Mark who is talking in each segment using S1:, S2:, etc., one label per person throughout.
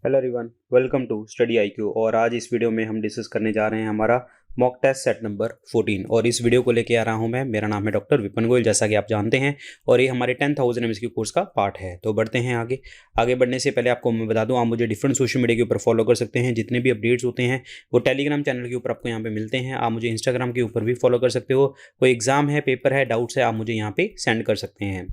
S1: Hello everyone, welcome to study IQ. और आज इस वीडियो में हम डिस्कस करने जा रहे हैं हमारा मॉक टेस्ट सेट नंबर 14। और इस वीडियो को लेके आ रहा हूं मैं, मेरा नाम है डॉक्टर विपिन गोयल, जैसा कि आप जानते हैं। और ये हमारे 10,000 एमएसक्यू कोर्स का पार्ट है। तो बढ़ते हैं आगे बढ़ने से पहले आपको मैं बता दूं, आप मुझे डिफरेंट सोशल मीडिया के ऊपर फॉलो कर सकते हैं। जितने भी अपडेट्स होते हैं वो टेलीग्राम चैनल के ऊपर आपको यहाँ पे मिलते हैं। आप मुझे इंस्टाग्राम के ऊपर भी फॉलो कर सकते हो। कोई एग्जाम है, पेपर है, डाउट्स है, आप मुझे यहाँ पे सेंड कर सकते हैं।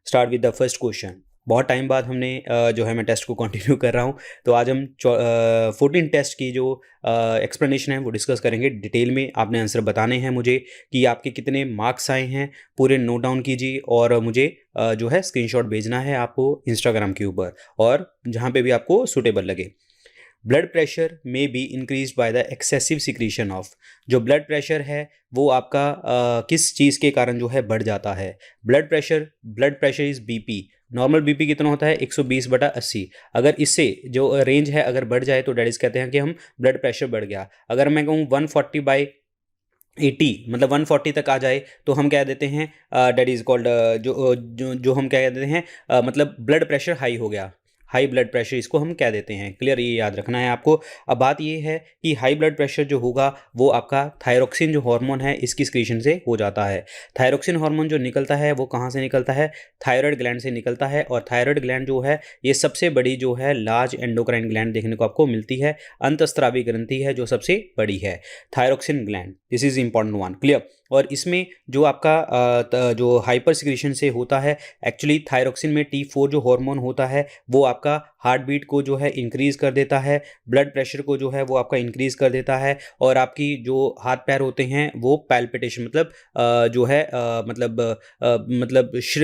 S1: Start with the first question. बहुत टाइम बाद हमने जो है मैं टेस्ट को कंटिन्यू कर रहा हूँ। तो आज हम 14 टेस्ट की जो एक्सप्लेनेशन है वो डिस्कस करेंगे डिटेल में। आपने आंसर बताने हैं मुझे कि आपके कितने मार्क्स आए हैं, पूरे नोट डाउन कीजिए। और मुझे जो है स्क्रीनशॉट भेजना है आपको इंस्टाग्राम के ऊपर, और जहाँ पे भी आपको सूटेबल लगे। ब्लड प्रेशर में be increase by the excessive secretion of. जो ब्लड प्रेशर है वो आपका किस चीज़ के कारण जो है बढ़ जाता है। Blood pressure is BP. Normal BP कितना होता है? 120/80। अगर इससे जो रेंज है अगर बढ़ जाए तो डैट इज कहते हैं कि हम ब्लड प्रेशर बढ़ गया। अगर मैं कहूँ 140/80, मतलब 140 तक आ जाए तो हम कह देते हैं डैट इज कॉल्ड जो हम कह देते हैं मतलब ब्लड प्रेशर हाई हो गया। हाई ब्लड प्रेशर इसको हम कह देते हैं। क्लियर, ये याद रखना है आपको। अब बात ये है कि हाई ब्लड प्रेशर जो होगा वो आपका थायरोक्सिन जो हार्मोन है इसकी सिक्रीशन से हो जाता है। थायरोक्सिन हार्मोन जो निकलता है वो कहाँ से निकलता है? थायराइड ग्लैंड से निकलता है। और थायराइड ग्लैंड जो है ये सबसे बड़ी जो है लार्ज एंडोक्राइन ग्लैंड देखने को आपको मिलती है। अंतस्त्रावी ग्रंथि है जो सबसे बड़ी है, thyroxine gland. This is important one. Clear. और इसमें जो आपका जो हाइपर सिक्रीशन से होता है, एक्चुअली थायरोक्सिन में T4 जो हार्मोन होता है वो आपका हार्ट बीट को जो है इंक्रीज कर देता है, ब्लड प्रेशर को जो है वो आपका इंक्रीज कर देता है। और आपकी जो हाथ पैर होते हैं वो पैल्पिटेशन मतलब जो है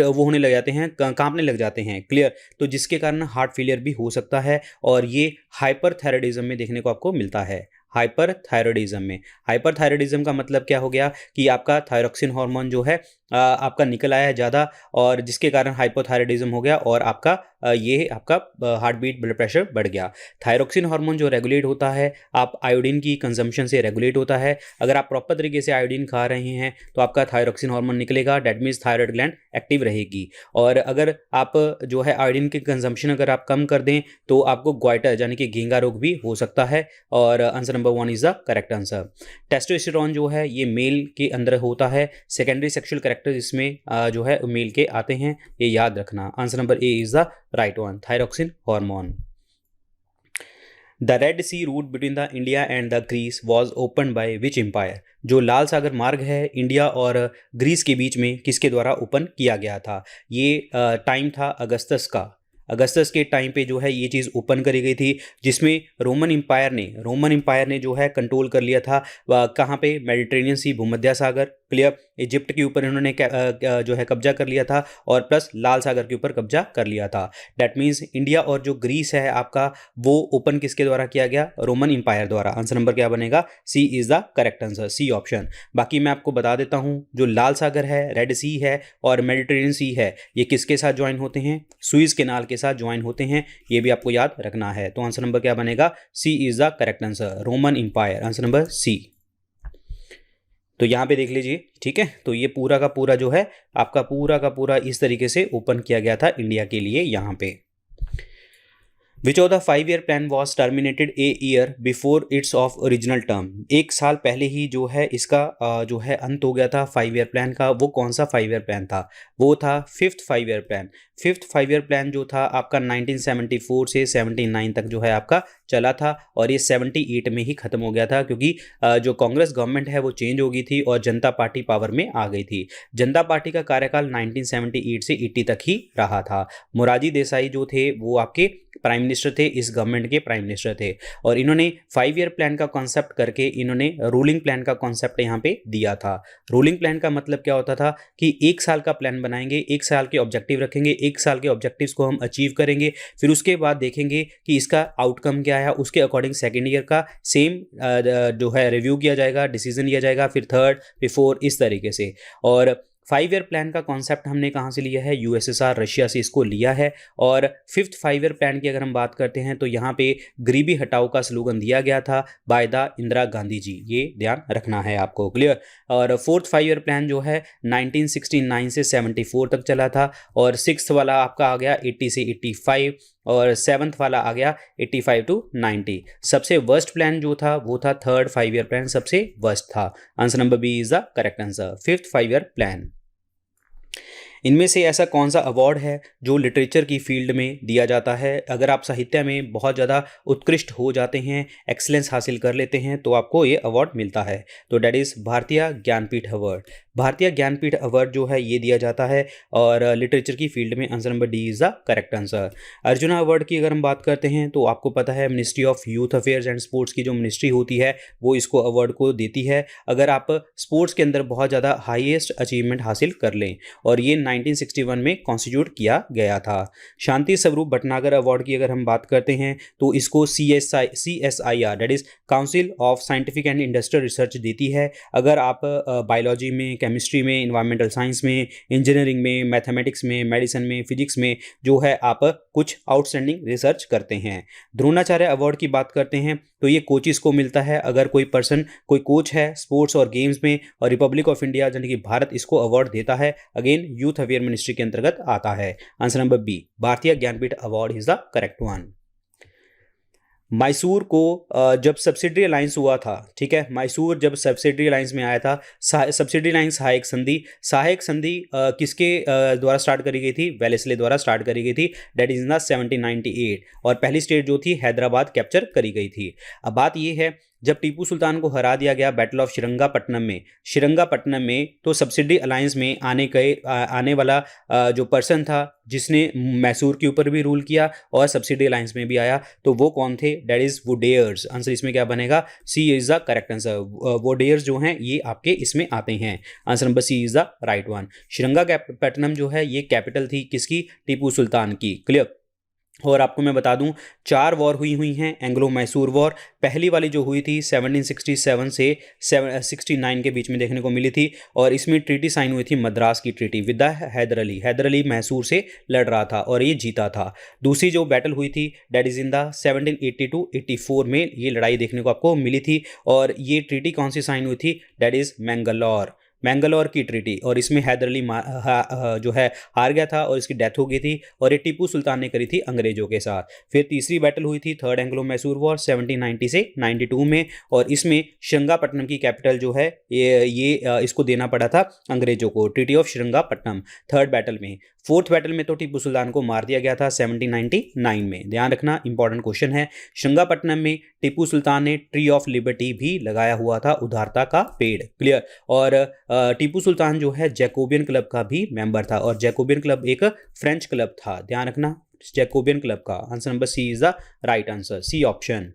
S1: वो होने लग जाते हैं, कांपने लग जाते हैं। क्लियर। तो जिसके कारण हार्ट फेलियर भी हो सकता है। और ये हाइपरथायराइडिज्म में देखने को आपको मिलता है। हाइपरथायराइडिज्म का मतलब क्या हो गया कि आपका थायरोक्सिन हार्मोन जो है आपका निकल आया है ज़्यादा, और जिसके कारण हाइपोथायराइडिज्म हो गया और आपका ये आपका हार्ट बीट ब्लड प्रेशर बढ़ गया। थायरोक्सिन हार्मोन जो रेगुलेट होता है आप आयोडीन की कंजम्पशन से रेगुलेट होता है। अगर आप प्रॉपर तरीके से आयोडीन खा रहे हैं तो आपका थायरोक्सिन हार्मोन निकलेगा, that means thyroid gland active रहेगी। और अगर आप जो है आयोडीन की कंजम्पशन अगर आप कम कर दें तो आपको ग्वाइटर यानी कि घेंगा रोग भी हो सकता है। और answer number 1 is the correct answer. Testosterone जो है ये मेल के अंदर होता है। सेकेंडरी सेक्सुअल कैरेक्टर इसमें जो है मेल के आते हैं, ये याद रखना। Answer number A is the right one, thyroxine hormone. The Red Sea route between the India and the Greece was open by which empire. जो लाल सागर मार्ग है इंडिया और ग्रीस के बीच में किसके द्वारा ओपन किया गया था? ये टाइम था अगस्तस का। अगस्तस के टाइम पे जो है ये चीज़ ओपन करी गई थी, जिसमें रोमन एम्पायर ने जो है कंट्रोल कर लिया था कहाँ पे? मेडिटेरेनियन सी, भूमध्य सागर। क्लियर। इजिप्ट के ऊपर इन्होंने जो है कब्जा कर लिया था, और प्लस लाल सागर के ऊपर कब्जा कर लिया था। डैट मीन्स इंडिया और जो ग्रीस है आपका वो ओपन किसके द्वारा किया गया? रोमन एम्पायर द्वारा। आंसर नंबर क्या बनेगा? C is the correct answer, C option. बाकी मैं आपको बता देता हूँ, जो लाल सागर है, रेड सी है और मेडिटेरेनियन सी है, ये किसके साथ ज्वाइन होते हैं? सुइज केनाल के साथ ज्वाइन होते हैं। ये भी आपको याद रखना है। तो आंसर नंबर क्या बनेगा? C is the correct answer, Roman empire. Answer number C. तो यहाँ पे देख लीजिए, ठीक है। तो ये पूरा का पूरा जो है आपका पूरा का पूरा इस तरीके से ओपन किया गया था इंडिया के लिए यहाँ पे। विच of the 5 year plan was terminated a year before it's of original term. एक साल पहले ही जो है इसका जो है अंत हो गया था 5 ईयर प्लान का। वो कौन सा 5 ईयर प्लान था? वो था 5th 5 year plan. 5th 5 year plan जो था आपका 1974 से 79 तक जो है आपका चला था, और ये 78 में ही खत्म हो गया था, क्योंकि जो कांग्रेस गवर्नमेंट है वो चेंज हो गई थी और जनता पार्टी पावर में आ गई थी। जनता पार्टी का कार्यकाल 1978 से 80 तक ही रहा था। मोरारजी देसाई जो थे वो आपके प्राइम मिनिस्टर थे, इस गवर्नमेंट के प्राइम मिनिस्टर थे। और इन्होंने 5 ईयर प्लान का कॉन्सेप्ट करके इन्होंने रूलिंग प्लान का कॉन्सेप्ट यहाँ पे दिया था। रूलिंग प्लान का मतलब क्या होता था कि 1 साल का प्लान बनाएंगे, 1 साल के ऑब्जेक्टिव रखेंगे, 1 साल के ऑब्जेक्टिव्स को हम अचीव करेंगे, फिर उसके बाद देखेंगे कि इसका आउटकम क्या है, उसके अकॉर्डिंग सेकेंड ईयर का सेम जो है रिव्यू किया जाएगा, डिसीजन लिया जाएगा, फिर थर्ड, फिर फोर्थ, इस तरीके से। और 5 ईयर प्लान का कॉन्सेप्ट हमने कहाँ से लिया है? यूएसएसआर, रशिया से इसको लिया है। और 5th 5 ईयर प्लान की अगर हम बात करते हैं तो यहाँ पे गरीबी हटाओ का स्लोगन दिया गया था बाय द इंदिरा गांधी जी, ये ध्यान रखना है आपको। क्लियर। और 4th 5 ईयर प्लान जो है 1969 से 74 तक चला था, और 6th वाला आपका आ गया 80 से 85, और 7th वाला आ गया 85 to 90। सबसे वर्स्ट प्लान जो था वो था थर्ड 5 ईयर प्लान, सबसे वर्स्ट था। Answer number B is the correct answer, 5th 5 year plan. इनमें से ऐसा कौन सा अवार्ड है जो लिटरेचर की फील्ड में दिया जाता है? अगर आप साहित्य में बहुत ज़्यादा उत्कृष्ट हो जाते हैं, एक्सीलेंस हासिल कर लेते हैं, तो आपको ये अवार्ड मिलता है। तो डेट इज़ भारतीय ज्ञानपीठ अवार्ड। भारतीय ज्ञानपीठ अवार्ड जो है ये दिया जाता है और लिटरेचर की फील्ड में answer number D is the correct answer. Arjuna award की अगर हम बात करते हैं तो आपको पता है ministry of youth affairs and sports की जो मिनिस्ट्री होती है वो इसको अवार्ड को देती है अगर आप स्पोर्ट्स के अंदर बहुत ज़्यादा हाईएस्ट अचीवमेंट हासिल कर लें, और ये 1961 में कॉन्स्टिट्यूट किया गया था। शांति स्वरूप भटनागर अवार्ड की अगर हम बात करते हैं तो इसको CSIR that is council of scientific and industrial research देती है। अगर आप बायोलॉजी में, केमिस्ट्री में, इन्वायरमेंटल साइंस में, इंजीनियरिंग में, मैथमेटिक्स में, मेडिसिन में, फिजिक्स में जो है आप कुछ आउटस्टैंडिंग रिसर्च करते हैं। द्रोणाचार्य अवार्ड की बात करते हैं तो ये कोचिस को मिलता है अगर कोई पर्सन, कोई कोच है स्पोर्ट्स और गेम्स में, और रिपब्लिक ऑफ इंडिया यानी कि भारत इसको अवार्ड देता है। अगेन यूथ अवेयर मिनिस्ट्री के अंतर्गत आता है। आंसर नंबर बी, भारतीय Jnanpith award is the correct one. Mysore को जब सब्सिडरी अलायंस हुआ था, ठीक है, मैसूर जब सब्सिडरी अलायंस में आया था, सब्सिडरी अलायंस सहायक संधि, सहायक संधि किसके द्वारा स्टार्ट करी गई थी? वेलेस्ले द्वारा स्टार्ट करी गई थी, डेट इज इन 1798, और पहली स्टेट जो थी हैदराबाद कैप्चर करी गई थी। अब बात ये है जब टीपू सुल्तान को हरा दिया गया बैटल ऑफ श्रीरंगापट्टनम में, तो सब्सिडरी अलायंस में आने वाला जो पर्सन था जिसने मैसूर के ऊपर भी रूल किया और सब्सिडरी अलायंस में भी आया, तो वो कौन थे? Date is वुडेयर्स। आंसर इसमें क्या बनेगा? C is the correct answer. Wodeyars जो हैं ये आपके इसमें आते हैं। Answer number C is the right one. Srirangapatnam जो है ये कैपिटल थी किसकी? टीपू सुल्तान की। क्लियर। और आपको मैं बता दूं 4 वॉर हुई हैं एंग्लो मैसूर वॉर। पहली वाली जो हुई थी 1767 से 69 के बीच में देखने को मिली थी, और इसमें ट्रीटी साइन हुई थी, मद्रास की treaty with the Hyder Ali. Hyder Ali Mysore से लड़ रहा था और ये जीता था। दूसरी जो बैटल हुई थी डेट इज इन द 1782-84 में ये लड़ाई देखने को आपको मिली थी, और ये ट्रीटी कौन सी साइन हुई थी? डेट इज मैंगलोर की ट्रीटी, और इसमें हैदर अली जो है हार गया था और इसकी डेथ हो गई थी, और ये टीपू सुल्तान ने करी थी अंग्रेजों के साथ। फिर तीसरी बैटल हुई थी थर्ड एंग्लो मैसूर वॉर 1790 से 92 में, और इसमें श्रीरंगापट्टनम की कैपिटल जो है ये इसको देना पड़ा था अंग्रेजों को, treaty of Srirangapatnam third battle में। फोर्थ बैटल में तो टीपू सुल्तान को मार दिया गया था 1799 में। ध्यान रखना, इंपॉर्टेंट क्वेश्चन है। श्रीरंगापट्टनम में टीपू सुल्तान ने ट्री ऑफ लिबर्टी भी लगाया हुआ था, उदारता का पेड़। क्लियर। और टीपू सुल्तान जो है जैकोबियन क्लब का भी मेंबर था, और जैकोबियन क्लब एक फ्रेंच क्लब था। ध्यान रखना, जैकोबियन क्लब का। Answer number C is the right answer, C option.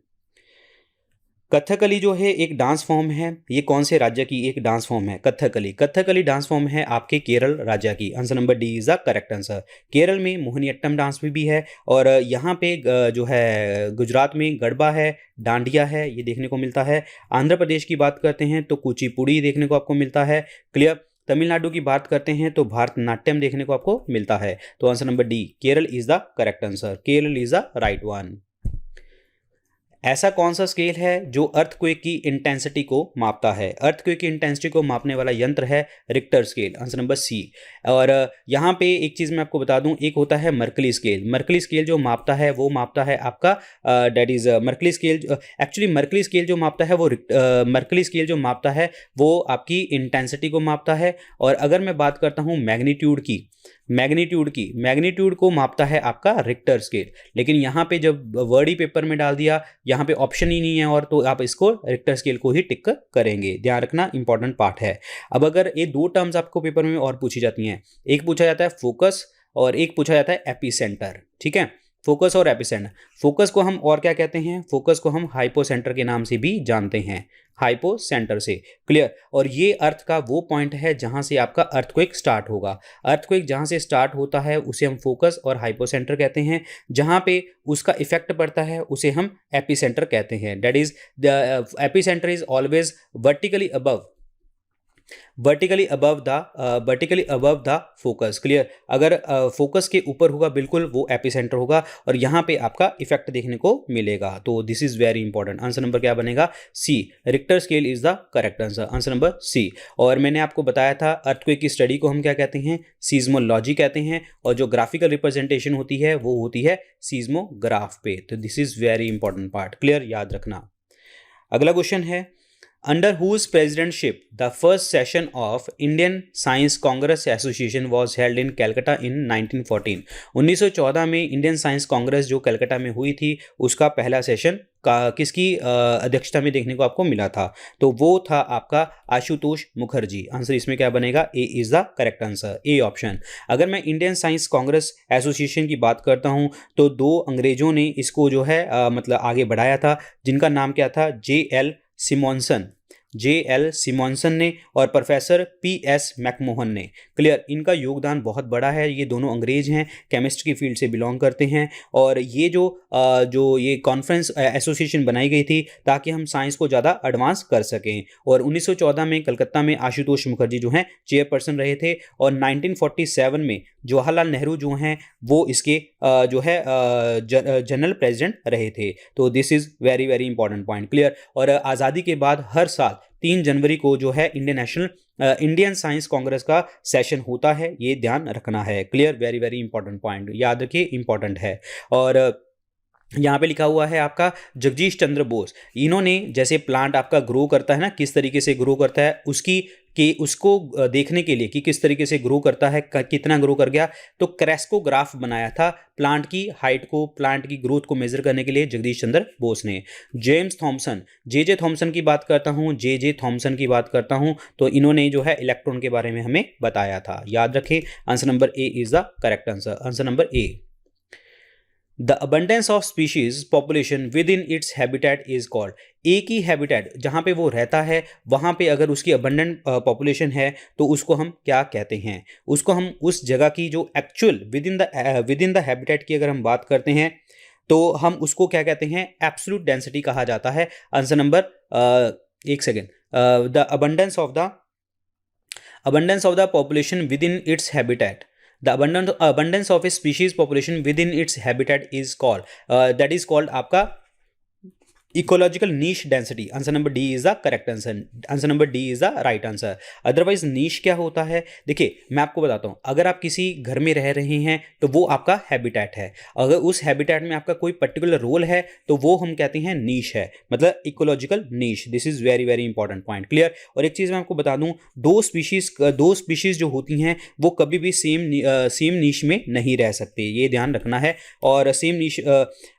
S1: Kathakali जो है एक डांस फॉर्म है, ये कौन से राज्य की एक डांस फॉर्म है? कथकली डांस फॉर्म है आपके केरल राज्य की। Answer number D is the correct answer. Kerala में मोहिनीअट्टम डांस भी है, और यहाँ पे जो है गुजरात में गरबा है, डांडिया है, ये देखने को मिलता है। आंध्र प्रदेश की बात करते हैं तो कुचिपुड़ी देखने को आपको मिलता है। क्लियर। तमिलनाडु की बात करते हैं तो भारतनाट्यम देखने को आपको मिलता है। तो answer number D, Kerala is the correct answer, Kerala is the right one. ऐसा कौन सा स्केल है जो अर्थक्वेक की इंटेंसिटी को मापता है? अर्थक्वेक की इंटेंसिटी को मापने वाला यंत्र है Richter scale. Answer number C. और यहाँ पे एक चीज़ मैं आपको बता दूँ, एक होता है मर्कली स्केल। मर्कली स्केल जो मापता है वो मापता है आपका that is Mercalli scale. Actually Mercalli scale जो मापता है वो मर्कली स्केल जो मापता है वो आपकी इंटेंसिटी को मापता है। और अगर मैं बात करता हूँ मैग्नीट्यूड को मापता है आपका रिक्टर स्केल। लेकिन यहाँ पे जब वर्ड ही पेपर में डाल दिया, यहाँ पे ऑप्शन ही नहीं है, और तो आप इसको रिक्टर स्केल को ही टिक करेंगे। ध्यान रखना, इंपॉर्टेंट पार्ट है। अब अगर ये 2 टर्म्स आपको पेपर में और पूछी जाती हैं, एक पूछा जाता है फोकस और एक पूछा जाता है एपिसेंटर। ठीक है, फोकस और एपिसेंटर। फोकस को हम और क्या कहते हैं? फोकस को हम हाइपोसेंटर के नाम से भी जानते हैं, हाइपोसेंटर से। क्लियर। और ये अर्थ का वो पॉइंट है जहां से आपका अर्थक्वेक स्टार्ट होगा। अर्थक्वेक जहां से स्टार्ट होता है उसे हम फोकस और हाइपोसेंटर कहते हैं। जहां पे उसका इफेक्ट पड़ता है उसे हम एपिसेंटर कहते हैं। That is the epicentre is always vertically above vertically above the focus. Clear, अगर फोकस के ऊपर होगा बिल्कुल वो एपिसेंटर होगा और यहाँ पे आपका इफेक्ट देखने को मिलेगा। तो this is very important. Answer number क्या बनेगा? C. Richter scale is the correct answer, answer number C. और मैंने आपको बताया था अर्थक्वेक की स्टडी को हम क्या कहते हैं? सीज्मोलॉजी कहते हैं, और जो ग्राफिकल रिप्रेजेंटेशन होती है वो होती है सीज्मोग्राफ पे। तो this is very important part. Clear, याद रखना। अगला क्वेश्चन है, under whose presidentship the first session of Indian Science Congress Association was held in Calcutta in 1914। 1914 में इंडियन साइंस कांग्रेस जो कलकत्ता में हुई थी उसका पहला सेशन किसकी अध्यक्षता में देखने को आपको मिला था? तो वो था आपका आशुतोष मुखर्जी। आंसर इसमें क्या बनेगा? A is the correct answer, A option. अगर मैं इंडियन साइंस कांग्रेस एसोसिएशन की बात करता हूं तो दो अंग्रेजों ने इसको जो है मतलब आगे बढ़ाया था, जिनका नाम क्या था? जे एल सिमोनसन ने और प्रोफेसर पी.एस. मैकमोहन ने। क्लियर, इनका योगदान बहुत बड़ा है। ये दोनों अंग्रेज हैं, केमिस्ट्री की फील्ड से बिलोंग करते हैं, और ये जो ये कॉन्फ्रेंस एसोसिएशन बनाई गई थी ताकि हम साइंस को ज़्यादा एडवांस कर सकें। और 1914 में कलकत्ता में आशुतोष मुखर्जी जो हैं चेयरपर्सन रहे थे, और 1947 में जवाहरलाल नेहरू जो हैं वो इसके जो है जनरल प्रेसिडेंट रहे थे। तो this is very very important point. Clear, और आज़ादी के बाद हर साल 3 जनवरी को जो है इंडियन साइंस कांग्रेस का सेशन होता है, ये ध्यान रखना है। Clear, very very important point, याद रखिए, इंपॉर्टेंट है। और यहाँ पे लिखा हुआ है आपका जगदीश चंद्र बोस। इन्होंने जैसे प्लांट आपका ग्रो करता है ना, किस तरीके से ग्रो करता है उसको देखने के लिए कि किस तरीके से ग्रो करता है, कितना ग्रो कर गया, तो क्रेस्कोग्राफ बनाया था प्लांट की हाइट को, प्लांट की ग्रोथ को मेजर करने के लिए जगदीश चंद्र बोस ने। जेम्स थॉमसन, जे थॉमसन की बात करता हूँ, जे थॉमसन की बात करता हूँ, तो इन्होंने जो है इलेक्ट्रॉन के बारे में हमें बताया था। याद रखें, answer number A is the correct answer, answer number A. The abundance of species population within its habitat is called। एक ही हैबिटेट जहाँ पे वो रहता है वहाँ पे अगर उसकी अबंडेंट पॉपुलेशन है तो उसको हम क्या कहते हैं? उसको हम उस जगह की जो actual with in the habitat की अगर हम बात करते हैं तो हम उसको क्या कहते हैं? एब्सोल्यूट डेंसिटी कहा जाता है। आंसर नंबर एक second, the abundance of the population within its habitat, the abundance of a species population within its habitat is called that is called आपका ecological niche density. Answer number D is the correct answer, answer number D is the right answer. Otherwise niche क्या होता है? देखिए मैं आपको बताता हूँ, अगर आप किसी घर में रह रहे हैं तो वो आपका हैबिटेट है, अगर उस हैबिटेट में आपका कोई पर्टिकुलर रोल है तो वो हम कहते हैं नीश है, मतलब ecological niche. This is very very important point. Clear, और एक चीज़ मैं आपको बता दूँ, दो स्पीशीज जो होती हैं वो कभी भी सेम नीश में नहीं रह सकते, ये ध्यान रखना है। और सेम नीश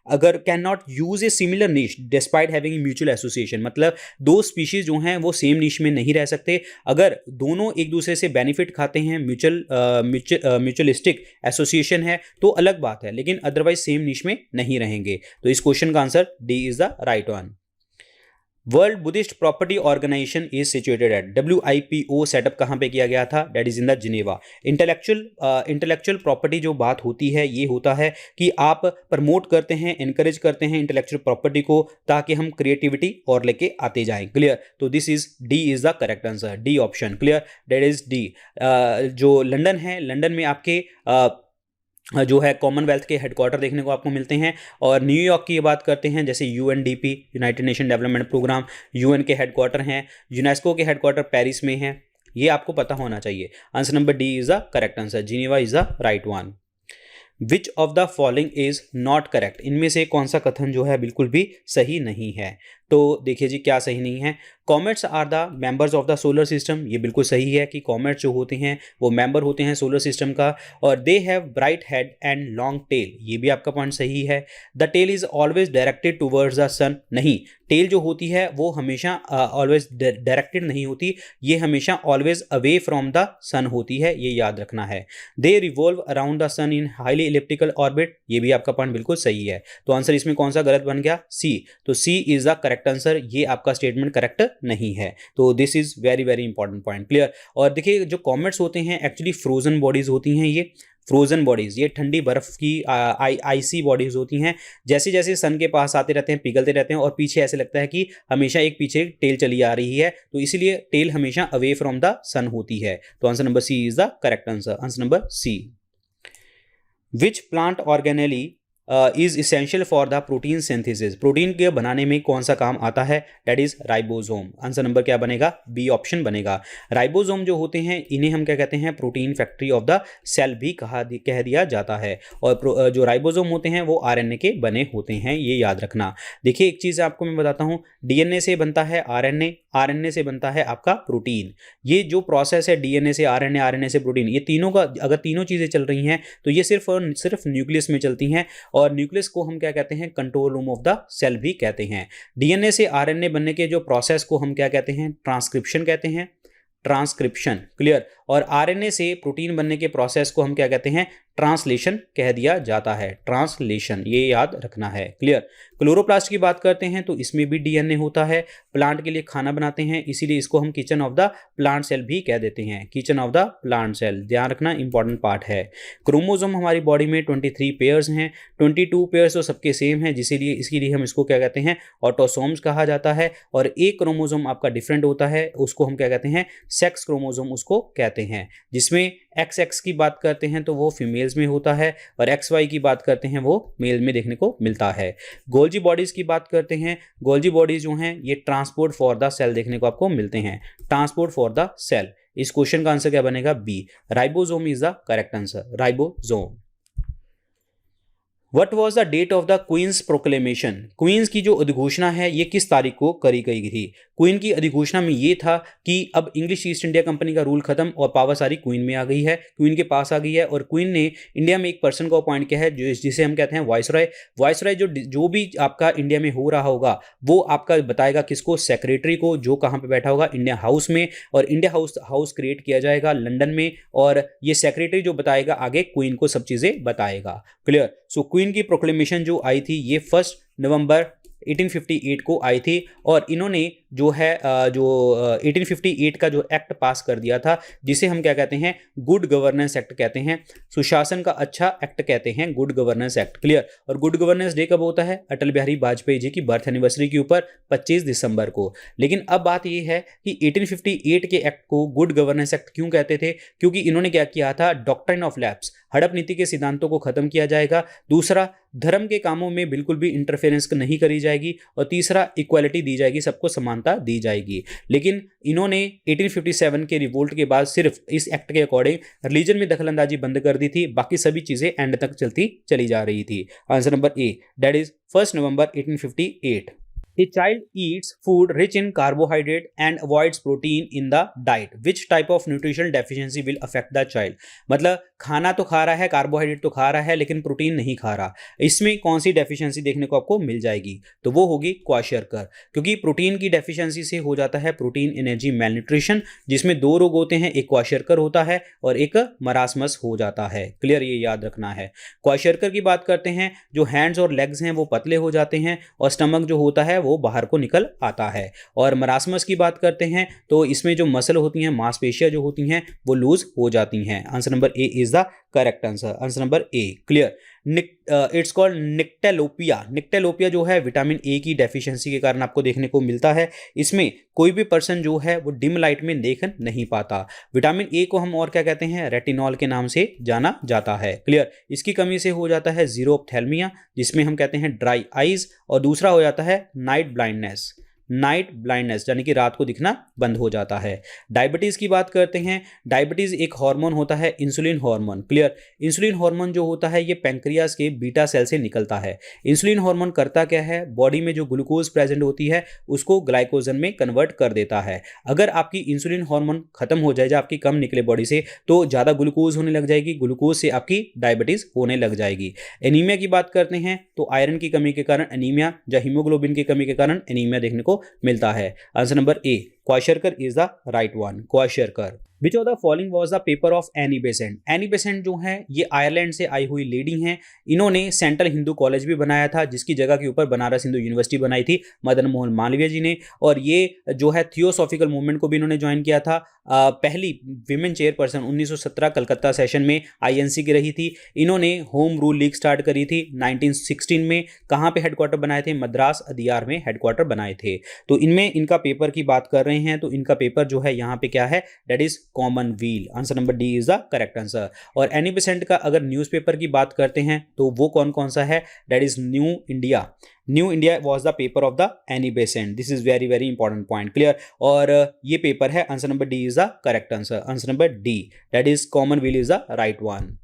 S1: अगर can not use a similar niche despite having mutual association, मतलब दो स्पीशीज जो हैं वो सेम नीश में नहीं रह सकते। अगर दोनों एक दूसरे से बेनिफिट खाते हैं, म्यूचुअलिस्टिक एसोसिएशन है तो अलग बात है, लेकिन अदरवाइज सेम नीश में नहीं रहेंगे। तो इस क्वेश्चन का answer D is the right one. World Buddhist property organization is situated at, WIPO setup कहाँ पे किया गया था? That is in the Geneva. Intellectual property जो बात होती है ये होता है कि आप प्रमोट करते हैं, इनकरेज करते हैं इंटेलेक्चुअल प्रॉपर्टी को ताकि हम क्रिएटिविटी और लेके आते जाएं। क्लियर, तो this is D is the correct answer, D option. Clear, that is D. जो लंदन है, लंदन में आपके जो है कॉमनवेल्थ के हेडक्वार्टर देखने को आपको मिलते हैं। और न्यूयॉर्क की बात करते हैं, जैसे UNDP United Nation development program, UN के हेडक्वार्टर हैं। यूनेस्को के हेडक्वार्टर पेरिस में हैं, ये आपको पता होना चाहिए। Answer number D is the correct answer, Geneva is the right one. Which of the following is not correct, इनमें से कौन सा कथन जो है बिल्कुल भी सही नहीं है? तो देखिए जी क्या सही नहीं है। Comets are the members of the solar system, ये बिल्कुल सही है कि कॉमेट्स जो होते हैं वो मेंबर होते हैं सोलर सिस्टम का। और they have bright head and long tail, ये भी आपका पॉइंट सही है। The tail is always directed towards the sun, नहीं, टेल जो होती है वो हमेशा ऑलवेज डायरेक्टेड नहीं होती, ये हमेशा always away from the sun होती है, ये याद रखना है। They revolve around the sun in highly elliptical orbit, ये भी आपका पॉइंट बिल्कुल सही है। तो आंसर इसमें कौन सा गलत बन गया? सी। तो सी इज द करेक्ट आंसर, ये आपका स्टेटमेंट करेक्ट नहीं है। तो this is very very important point. Clear, और देखिए जो कॉमेट्स होते हैं एक्चुअली फ्रोजन बॉडीज होती हैं, ये फ्रोजन बॉडीज, ये ठंडी बर्फ की आइसी बॉडीज होती हैं, जैसे जैसे सन के पास आते रहते हैं पिघलते रहते हैं और पीछे ऐसे लगता है कि हमेशा एक पीछे टेल चली आ रही है, तो इसीलिए टेल हमेशा अवे फ्रॉम द सन होती है। तो answer number C is the correct answer, answer number C. Which plant organelle is essential for the protein synthesis, protein के बनाने में कौन सा काम आता है, that is ribosome. Answer number क्या बनेगा, बी ऑप्शन बनेगा। राइबोसोम जो होते हैं इन्हें हम क्या कहते हैं, protein factory of the cell भी कह दिया जाता है। और जो राइबोसोम होते हैं वो आरएनए के बने होते हैं, ये याद रखना। देखिए एक चीज़ आपको मैं बताता हूँ, डीएनए से बनता है आरएनए, आरएनए से बनता है आपका प्रोटीन। ये जो प्रोसेस है डीएनए से आरएनए, आरएनए से प्रोटीन, ये तीनों का अगर तीनों चीज़ें चल रही हैं तो ये सिर्फ और सिर्फ न्यूक्लियस में चलती हैं, और न्यूक्लियस को हम क्या कहते हैं, control room of the cell भी कहते हैं। डीएनए से आरएनए बनने के जो प्रोसेस को हम क्या कहते हैं, ट्रांसक्रिप्शन कहते हैं, ट्रांसक्रिप्शन, क्लियर। और आरएनए से प्रोटीन बनने के प्रोसेस को हम क्या कहते हैं, ट्रांसलेशन कह दिया जाता है, ट्रांसलेशन, ये याद रखना है, क्लियर। क्लोरोप्लास्ट की बात करते हैं तो इसमें भी डीएनए होता है, प्लांट के लिए खाना बनाते हैं, इसीलिए इसको हम kitchen of the plant cell भी कह देते हैं, kitchen of the plant cell, ध्यान रखना इंपॉर्टेंट पार्ट है। क्रोमोसोम हमारी बॉडी में 23 पेयर्स हैं, 22 पेयर्स तो सबके सेम हैं, जिसलिए इसके लिए हम इसको क्या कहते हैं, ऑटोसोम्स कहा जाता है। और एक क्रोमोसोम आपका डिफरेंट होता है, उसको हम क्या कहते हैं, सेक्स क्रोमोसोम उसको कहते हैं। जिसमें XX की बात करते हैं तो वो फीमेल्स में होता है, और XY की बात करते हैं वो मेल में देखने को मिलता है। गोल्जी बॉडीज की बात करते हैं, गोल्जी बॉडीज जो हैं ये ट्रांसपोर्ट फॉर द सेल देखने को आपको मिलते हैं, ट्रांसपोर्ट फॉर द सेल। इस क्वेश्चन का आंसर क्या बनेगा, B, ribosome is the correct answer, ribosome. What was the date of the queen's proclamation, queen's की जो अधिघोषणा है ये किस तारीख को करी गई थी। क्वीन की अधिघोषणा में ये था कि अब इंग्लिश ईस्ट इंडिया कंपनी का रूल खत्म और पावर सारी क्वीन में आ गई है, क्वीन के पास आ गई है, और क्वीन ने इंडिया में एक पर्सन को अपॉइंट किया है जिसे हम कहते हैं वाइसरॉय। वाइसरॉय जो भी आपका इंडिया में हो रहा होगा वो आपका बताएगा किसको, सेक्रेटरी को, जो कहाँ पे बैठा होगा, इंडिया हाउस में। और इंडिया हाउस क्रिएट किया जाएगा लंदन में, और ये सेक्रेटरी जो बताएगा आगे क्वीन को सब चीज़ें बताएगा, क्लियर। सो क्वीन की प्रोक्लेमेशन जो आई थी ये 1 नवंबर 1858 को आई थी, और इन्होंने जो है 1858 का जो एक्ट पास कर दिया था जिसे हम क्या कहते हैं, गुड गवर्नेंस एक्ट कहते हैं, सुशासन का अच्छा एक्ट कहते हैं, गुड गवर्नेंस एक्ट, क्लियर। और गुड गवर्नेंस डे कब होता है, अटल बिहारी वाजपेयी जी की बर्थ एनिवर्सरी के ऊपर 25 दिसंबर को। लेकिन अब बात यह है कि 1858 के एक्ट को गुड गवर्नेंस एक्ट क्यों कहते थे, क्योंकि इन्होंने क्या किया था, डॉक्ट्रिन ऑफ लैप्स, हड़प नीति के सिद्धांतों को खत्म किया जाएगा। दूसरा, धर्म के कामों में बिल्कुल भी इंटरफेरेंस नहीं करी जाएगी, और तीसरा, इक्वालिटी दी जाएगी, सबको समानता दी जाएगी। लेकिन इन्होंने 1857 के रिवोल्ट के बाद सिर्फ इस एक्ट के अकॉर्डिंग रिलीजन में दखलंदाजी बंद कर दी थी, बाकी सभी चीजें एंड तक चलती चली जा रही थी। Answer number A, that is 1 November 1858। A child eats food rich in carbohydrate and avoids protein in the diet. Which type of nutritional deficiency will affect the child? मतलब खाना तो खा रहा है, कार्बोहाइड्रेट तो खा रहा है, लेकिन प्रोटीन नहीं खा रहा, इसमें कौन सी डेफिशिएंसी देखने को आपको मिल जाएगी, तो वो होगी क्वाशरकर। क्योंकि प्रोटीन की डेफिशिएंसी से हो जाता है प्रोटीन एनर्जी मैलन्यूट्रिशन, जिसमें 2 रोग होते हैं, एक क्वाशरकर होता है और एक मरासमस हो जाता है, क्लियर, ये याद रखना है। क्वाशरकर की बात करते हैं, जो हैंड्स और लेग्स हैं वो पतले हो जाते हैं, और स्टमक जो होता है वो बाहर को निकल आता है। और मरासमस की बात करते हैं तो इसमें जो मसल होती हैं, मांसपेशियां जो होती हैं वो लूज हो जाती हैं। Answer number A is the correct answer, answer number A, clear. It's called nyctalopia. Nyctalopia जो है विटामिन ए की डेफिशिएंसी के कारण आपको देखने को मिलता है। इसमें कोई भी पर्सन जो है वो डिम लाइट में देख नहीं पाता। विटामिन ए को हम और क्या कहते हैं, रेटिनॉल के नाम से जाना जाता है, क्लियर। इसकी कमी से हो जाता है जीरोप्थेल्मिया, जिसमें हम कहते हैं ड्राई आइज, और दूसरा हो जाता है नाइट ब्लाइंडनेस, नाइट ब्लाइंडनेस यानी कि रात को दिखना बंद हो जाता है। डायबिटीज़ की बात करते हैं, डायबिटीज़ एक हार्मोन होता है, insulin hormone, clear. Insulin hormone जो होता है ये पैंक्रियाज के बीटा सेल से निकलता है। इंसुलिन हार्मोन करता क्या है, बॉडी में जो ग्लूकोज प्रेजेंट होती है उसको ग्लाइकोजन में कन्वर्ट कर देता है। अगर आपकी इंसुलिन हार्मोन खत्म हो जाए, आपकी कम निकले बॉडी से, तो ज़्यादा ग्लूकोज होने लग जाएगी, ग्लूकोज से आपकी डायबिटीज़ होने लग जाएगी। एनीमिया की बात करते हैं तो आयरन की कमी के कारण एनीमिया, या हीमोग्लोबिन की कमी के कारण एनीमिया देखने को मिलता है। Answer number A, kwashiorkor is the right one, kwashiorkor. Which of the following was the paper of Annie Besant? Annie Besant जो है ये आयरलैंड से आई हुई लेडी हैं। इन्होंने सेंट्रल हिंदू कॉलेज भी बनाया था, जिसकी जगह के ऊपर बनारस हिंदू यूनिवर्सिटी बनाई थी मदन मोहन मालवीय जी ने। और ये जो है थियोसॉफिकल मूवमेंट को भी इन्होंने ज्वाइन किया था। पहली विमेन चेयरपर्सन 1917 कलकत्ता सेशन में आईएनसी की रही थी। इन्होंने होम रूल लीग स्टार्ट करी थी 1916 में। कहाँ पे हेडक्वार्टर बनाए थे? मद्रास अदियार में हेडक्वार्टर बनाए थे। तो इनमें इनका पेपर की बात कर रहे हैं, तो इनका पेपर जो है यहाँ पे क्या है? That is Commonwealth. Answer number D is the correct answer. और एनी बेसेंट का अगर न्यूज़पेपर की बात करते हैं तो वो कौन कौन सा है? That is New India. New India was the paper of the Annie Besant. This is very very important point, clear. और ये पेपर है, answer number D is the correct answer. Answer number D that is Commonwealth is the right one.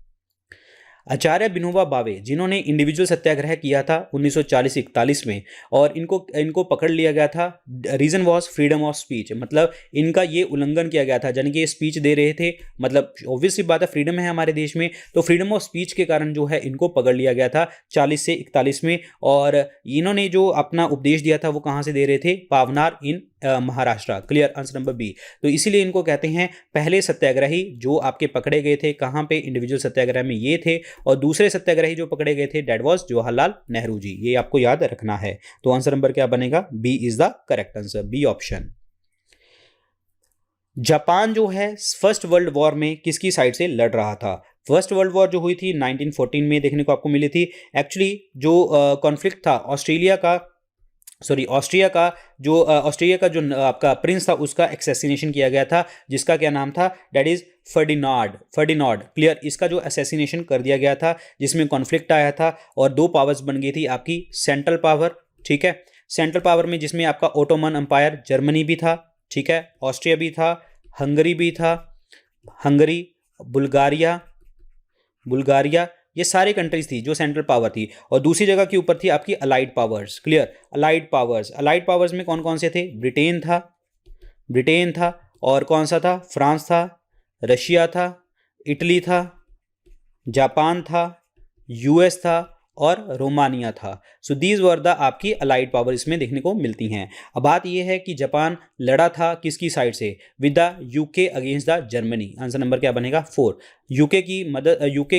S1: Acharya Vinoba Bhave जिन्होंने individual सत्याग्रह किया था 1940-41 में, और इनको पकड़ लिया गया था। Reason was freedom of speech, मतलब इनका ये उल्लंघन किया गया था, यानी कि ये स्पीच दे रहे थे, मतलब ऑब्वियसली बात है फ्रीडम है हमारे देश में, तो फ्रीडम ऑफ स्पीच के कारण जो है इनको पकड़ लिया गया था 40 से 41 में। और इन्होंने जो अपना उपदेश दिया था वो कहाँ से दे रहे थे? Paunar in Maharashtra, clear. Answer number B. तो इसीलिए इनको कहते हैं पहले सत्याग्रही जो आपके पकड़े गए थे। कहाँ पे? इंडिविजुअल सत्याग्रह में ये थे। और दूसरे सत्याग्रही जो पकड़े गए थे दैट वाज जवाहरलाल नेहरू जी। ये आपको याद रखना है। तो आंसर नंबर क्या बनेगा? B is the correct answer, B option. Japan जो है फर्स्ट वर्ल्ड वॉर में किसकी साइड से लड़ रहा था? फर्स्ट वर्ल्ड वॉर जो हुई थी 1914 में देखने को आपको मिली थी। एक्चुअली जो कॉन्फ्लिक्ट था ऑस्ट्रिया का जो आपका प्रिंस था उसका एक्सेसिनेशन किया गया था, जिसका क्या नाम था? That is Ferdinand, clear. इसका जो असैसिनेशन कर दिया गया था, जिसमें कॉन्फ्लिक्ट आया था और दो पावर्स बन गई थी आपकी सेंट्रल पावर, ठीक है। सेंट्रल पावर में जिसमें आपका ओटोमन अंपायर जर्मनी भी था, ठीक है, ऑस्ट्रिया भी था, हंगरी भी था, बुल्गारिया, ये सारी कंट्रीज थी जो सेंट्रल पावर थी। और दूसरी जगह के ऊपर थी आपकी allied powers, clear. Allied powers में कौन कौन से थे? ब्रिटेन था और कौन सा था? फ्रांस था, रशिया था, इटली था, जापान था, यूएस था और रोमानिया था। सो दीज वर द आपकी अलाइड पावर इसमें देखने को मिलती हैं। अब बात यह है कि जापान लड़ा था किसकी साइड से? With the UK against the Germany. Answer number क्या बनेगा? 4। यूके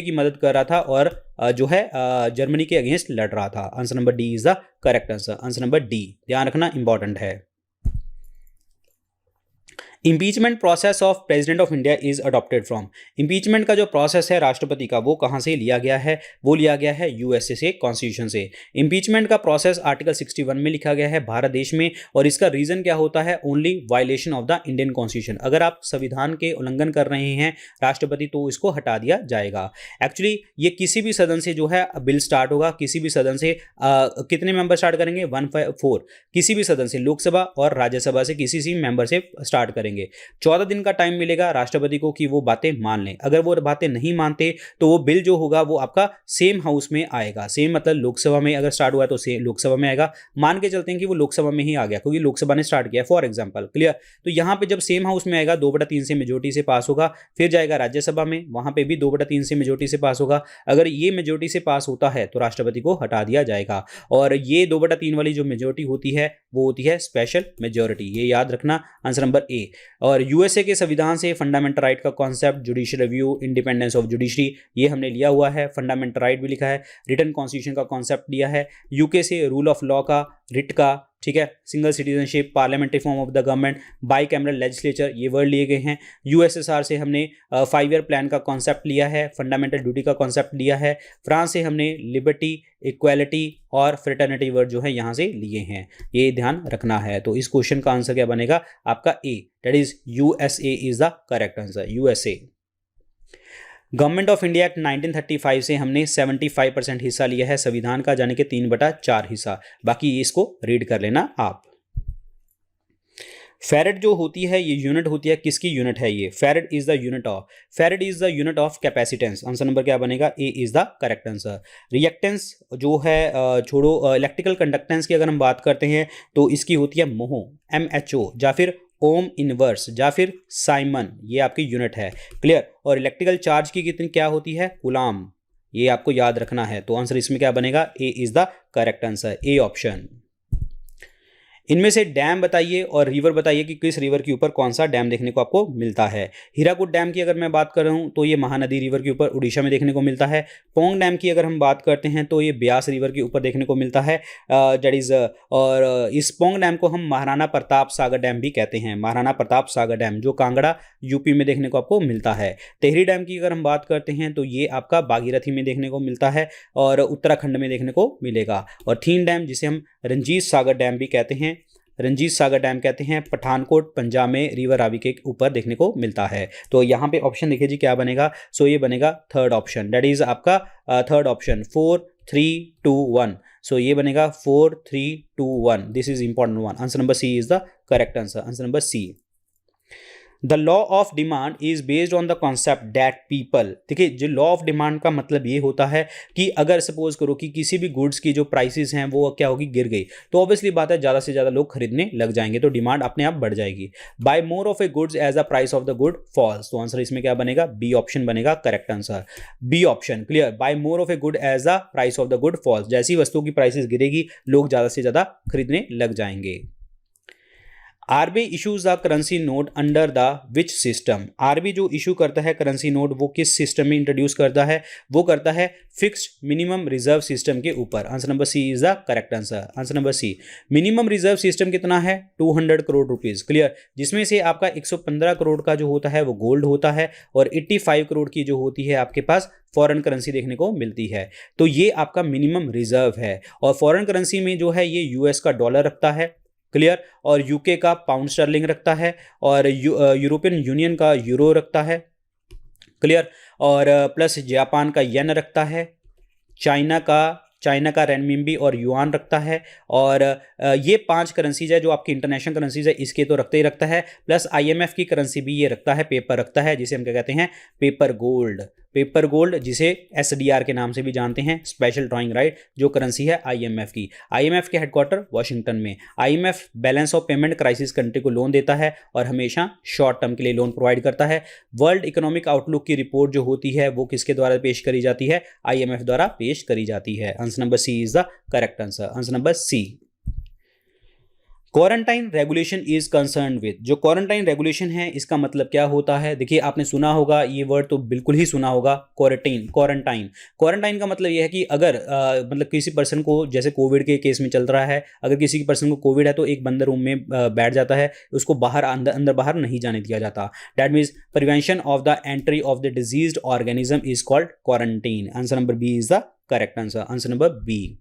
S1: की मदद कर रहा था और जो है जर्मनी के अगेंस्ट लड़ रहा था। Answer number D is the correct answer. Answer number D, ध्यान रखना, इंपॉर्टेंट है। Impeachment process of president of India is adopted from. Impeachment का जो प्रोसेस है राष्ट्रपति का, वो कहाँ से लिया गया है? वो लिया गया है यूएसए से, कॉन्स्टिट्यूशन से। इम्पीचमेंट का प्रोसेस आर्टिकल 61 में लिखा गया है भारत देश में, और इसका रीजन क्या होता है? Only violation of the Indian constitution. अगर आप संविधान के उल्लंघन कर रहे हैं राष्ट्रपति, तो इसको हटा दिया जाएगा। एक्चुअली ये किसी भी सदन से जो है बिल स्टार्ट होगा, किसी भी सदन से कितने मेंबर स्टार्ट करेंगे? 1/4। किसी भी सदन से, लोकसभा और राज्यसभा से किसी सी मेंबर से स्टार्ट करेंगे। 14 दिन का टाइम मिलेगा राष्ट्रपति को कि वो बातें मान लें। अगर वो बातें नहीं मानते तो वो बिल जो होगा वो आपका सेम हाउस में आएगा। सेम मतलब लोकसभा में अगर स्टार्ट हुआ है तो सेम लोकसभा में आएगा। मान के चलते हैं कि वो लोकसभा में ही आ गया क्योंकि लोकसभा ने स्टार्ट किया, फॉर एग्जांपल, क्लियर। तो यहाँ पे जब सेम हाउस में आएगा 2/3 से मेजोरिटी से पास होगा, फिर जाएगा राज्यसभा में, वहां पे भी 2/3 से मेजोरिटी से पास होगा। अगर ये मेजोरिटी से पास होता है तो राष्ट्रपति को हटा दिया जाएगा। और ये 2/3 वाली जो मेजोरिटी होती है वो होती है स्पेशल मेजोरिटी, ये याद रखना। आंसर नंबर ए। और यूएसए के संविधान से फंडामेंटल राइट का concept, judicial review, independence of judiciary, ये हमने लिया हुआ है। फंडामेंटल राइट भी लिखा है, रिटन कॉन्स्टिट्यूशन का कॉन्सेप्ट लिया है। यूके से रूल ऑफ लॉ का, रिट का, ठीक है, single citizenship, parliamentary form of the government, by cameral legislature, ये वर्ड लिए गए हैं। यूएसएसआर से हमने 5 ईयर प्लान का कॉन्सेप्ट लिया है, फंडामेंटल ड्यूटी का कॉन्सेप्ट लिया है। फ्रांस से हमने लिबर्टी, इक्वालिटी और फ्रेटर्निटी वर्ड जो है यहाँ से लिए हैं, ये ध्यान रखना है। तो इस क्वेश्चन का आंसर क्या बनेगा? आपका A, that is USA is the correct answer, USA. Government of India act 1935 से हमने 75% हिस्सा लिया है संविधान का, यानी कि 3/4 हिस्सा। बाकी इसको रीड कर लेना आप। फैरेड जो होती है ये यूनिट होती है, किसकी यूनिट है ये? Farad is the unit of capacitance. Answer number क्या बनेगा? A is the correct answer. Reactance जो है छोड़ो, इलेक्ट्रिकल कंडक्टेंस की अगर हम बात करते हैं तो इसकी होती है मोहो, MHO, या फिर ओम इनवर्स, या फिर साइमन, ये आपकी यूनिट है, क्लियर। और इलेक्ट्रिकल चार्ज की कितनी क्या होती है? कूलाम, ये आपको याद रखना है। तो आंसर इसमें क्या बनेगा? A is the correct answer, A option. इनमें से डैम बताइए और रिवर बताइए कि किस रिवर के ऊपर कौन सा डैम देखने को आपको मिलता है। हीराकुद डैम की अगर मैं बात कर रहा हूँ तो ये महानदी रिवर के ऊपर उड़ीसा में देखने को मिलता है। पोंग डैम की अगर हम बात करते हैं तो ये ब्यास रिवर के ऊपर देखने को मिलता है, दैट इज। और इस पोंग डैम को हम महाराणा प्रताप सागर डैम भी कहते हैं, महाराणा प्रताप सागर डैम, जो कांगड़ा यूपी में देखने को आपको मिलता है। टेहरी डैम की अगर हम बात करते हैं तो ये आपका भागीरथी में देखने को मिलता है और उत्तराखंड में देखने को मिलेगा। और थीन डैम जिसे हम रंजीत सागर डैम भी कहते हैं, रंजीत सागर डैम कहते हैं, पठानकोट पंजाब में रिवर रावी के ऊपर देखने को मिलता है। तो यहाँ पे ऑप्शन देखिए जी क्या बनेगा। सो ये बनेगा थर्ड ऑप्शन, दैट इज आपका थर्ड ऑप्शन 4 3 2 1। सो ये बनेगा 4 3 2 1। This is important one. Answer number C is the correct answer, answer number C. The law of demand is based on the concept that people. देखिए जो law of demand का मतलब ये होता है कि अगर सपोज करो कि किसी भी गुड्स की जो प्राइसेस हैं वो क्या होगी, गिर गई, तो ऑब्वियसली बात है ज़्यादा से ज़्यादा लोग खरीदने लग जाएंगे, तो डिमांड अपने आप बढ़ जाएगी। By more of a goods as a price of the good falls. तो आंसर इसमें क्या बनेगा, बी ऑप्शन बनेगा correct answer, B option. Clear, by more of a good as a price of the good falls. जैसी वस्तुओं की prices गिरेगी लोग ज़्यादा से ज़्यादा खरीदने लग जाएंगे। RBI issues the currency note under the which system. RBI जो इशू करता है करेंसी नोट वो किस सिस्टम में इंट्रोड्यूस करता है, वो करता है फिक्स्ड मिनिमम रिजर्व सिस्टम के ऊपर। Answer number C is the correct answer, answer number C. Minimum reserve system कितना है, 200 करोड़ रुपीज। क्लियर, जिसमें से आपका 115 करोड़ का जो होता है वो गोल्ड होता है और 85 करोड़ की जो होती है आपके पास फॉरेन करेंसी देखने को मिलती है। तो ये आपका मिनिमम रिजर्व है। और फॉरेन करेंसी में जो है ये यूएस का डॉलर रखता है, क्लियर, और यूके का पाउंड स्टर्लिंग रखता है, और यूरोपियन यूनियन का यूरो रखता है, क्लियर, और प्लस जापान का येन रखता है, चाइना का रेनमिनबी और युआन रखता है। और ये 5 करेंसीज है जो आपकी इंटरनेशनल करेंसीज है, इसके तो रखते ही रखता है। प्लस आईएमएफ की करेंसी भी ये रखता है, पेपर रखता है, जिसे हम क्या कहते हैं, पेपर गोल्ड। पेपर गोल्ड जिसे एसडीआर के नाम से भी जानते हैं, स्पेशल ड्राइंग राइट, जो करेंसी है आईएमएफ की। आईएमएफ के हेडक्वार्टर वॉशिंगटन में। IMF balance of payment crisis country को लोन देता है और हमेशा शॉर्ट टर्म के लिए लोन प्रोवाइड करता है। वर्ल्ड इकोनॉमिक आउटलुक की रिपोर्ट जो होती है वो किसके द्वारा पेश करी जाती है, आईएमएफ द्वारा पेश करी जाती है। Answer number C is the correct answer, answer number C. Quarantine regulation is concern with. जो क्वारंटाइन रेगुलेशन है इसका मतलब क्या होता है, देखिए आपने सुना होगा ये वर्ड, तो बिल्कुल ही सुना होगा, क्वारंटाइन। क्वारंटाइन क्वारंटाइन का मतलब ये है कि अगर मतलब किसी पर्सन को, जैसे कोविड के केस में चल रहा है, अगर किसी पर्सन को कोविड है तो एक बंद रूम में बैठ जाता है, उसको बाहर अंदर बाहर नहीं जाने दिया जाता। That means prevention of the entry of the diseased organism is called quarantine. Answer number B is the correct answer, answer number B.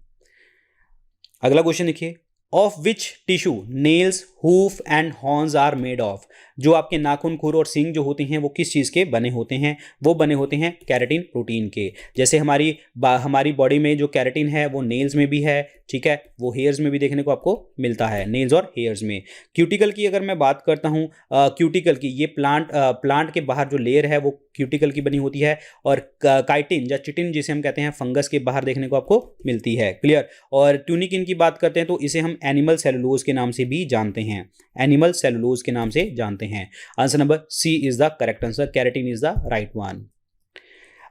S1: अगला क्वेश्चन देखिए, of which tissue nails hoof and horns are made of. जो आपके नाखून, खुर और सींग जो होते हैं वो किस चीज़ के बने होते हैं, वो बने होते हैं कैरेटिन प्रोटीन के। जैसे हमारी बॉडी में जो कैरेटिन है वो नेल्स में भी है, ठीक है, वो हेयर्स में भी देखने को आपको मिलता है, नेल्स और हेयर्स में। क्यूटिकल की अगर मैं बात करता हूँ, क्यूटिकल की ये प्लांट के बाहर जो लेयर है वो क्यूटिकल की बनी होती है, और काइटिन या चिटिन जिसे हम कहते हैं फंगस के बाहर देखने को आपको मिलती है, क्लियर। और ट्यूनिकिन की बात करते हैं तो इसे हम एनिमल सेलुलोज के नाम से भी जानते हैं, एनिमल सेलुलोज के नाम से जानते हैं। Answer number C is the correct answer, keratin is the right one.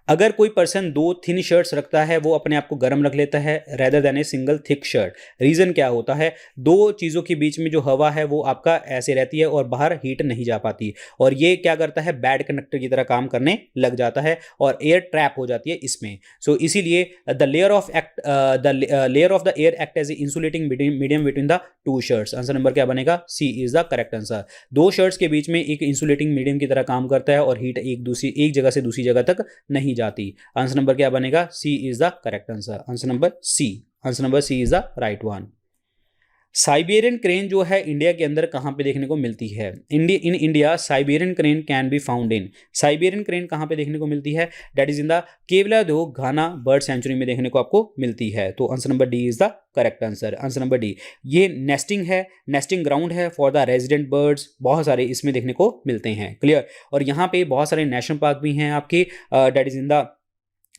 S1: अगर कोई पर्सन 2 थिन शर्ट्स रखता है वो अपने आप को गर्म रख लेता है rather than a single thick shirt. Reason क्या होता है, 2 चीज़ों के बीच में जो हवा है वो आपका ऐसे रहती है और बाहर हीट नहीं जा पाती, और ये क्या करता है, बैड कंडक्टर की तरह काम करने लग जाता है और एयर ट्रैप हो जाती है इसमें। सो इसीलिए the layer of the air act as a insulating medium between the 2 shirts. Answer number क्या बनेगा, C is the correct answer. 2 shirts के बीच में एक इंसुलेटिंग मीडियम की तरह काम करता है और हीट एक जगह से दूसरी जगह तक नहीं जाती। आंसर नंबर क्या बनेगा, C is the correct answer, answer number C, answer number C is the right one. Siberian crane जो है इंडिया के अंदर कहाँ पे देखने को मिलती है, in India Siberian crane can be found in. Siberian crane कहाँ पे देखने को मिलती है, that is in the Keoladeo Ghana bird sanctuary में देखने को आपको मिलती है। तो answer number D is the correct answer, answer number D. ये नेस्टिंग है, नेस्टिंग ग्राउंड है फॉर द रेजिडेंट बर्ड्स, बहुत सारे इसमें देखने को मिलते हैं, क्लियर। और यहाँ पे बहुत सारे नेशनल पार्क भी हैं आपके, that is in the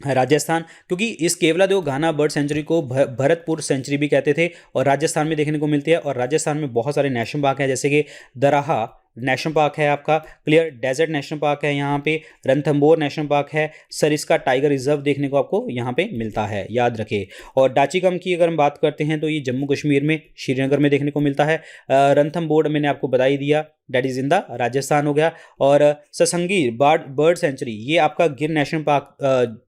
S1: Rajasthan, क्योंकि इस केवलादेव घाना बर्ड सेंचुरी को भरतपुर सेंचुरी भी कहते थे और राजस्थान में देखने को मिलती है। और राजस्थान में बहुत सारे नेशनल पार्क हैं, जैसे कि दराहा नेशनल पार्क है आपका, क्लियर, डेजर्ट नेशनल पार्क है यहाँ पे, रणथंबोर नेशनल पार्क है, सरिस्का टाइगर रिजर्व देखने को आपको यहाँ पे मिलता है, याद रखें। और डाचीगम की अगर हम बात करते हैं तो ये जम्मू कश्मीर में श्रीनगर में देखने को मिलता है। रणथंबोर मैंने आपको बता ही दिया, that is in the Rajasthan हो गया। और ससंगी बर्ड सेंचुरी ये आपका गिर नेशनल पार्क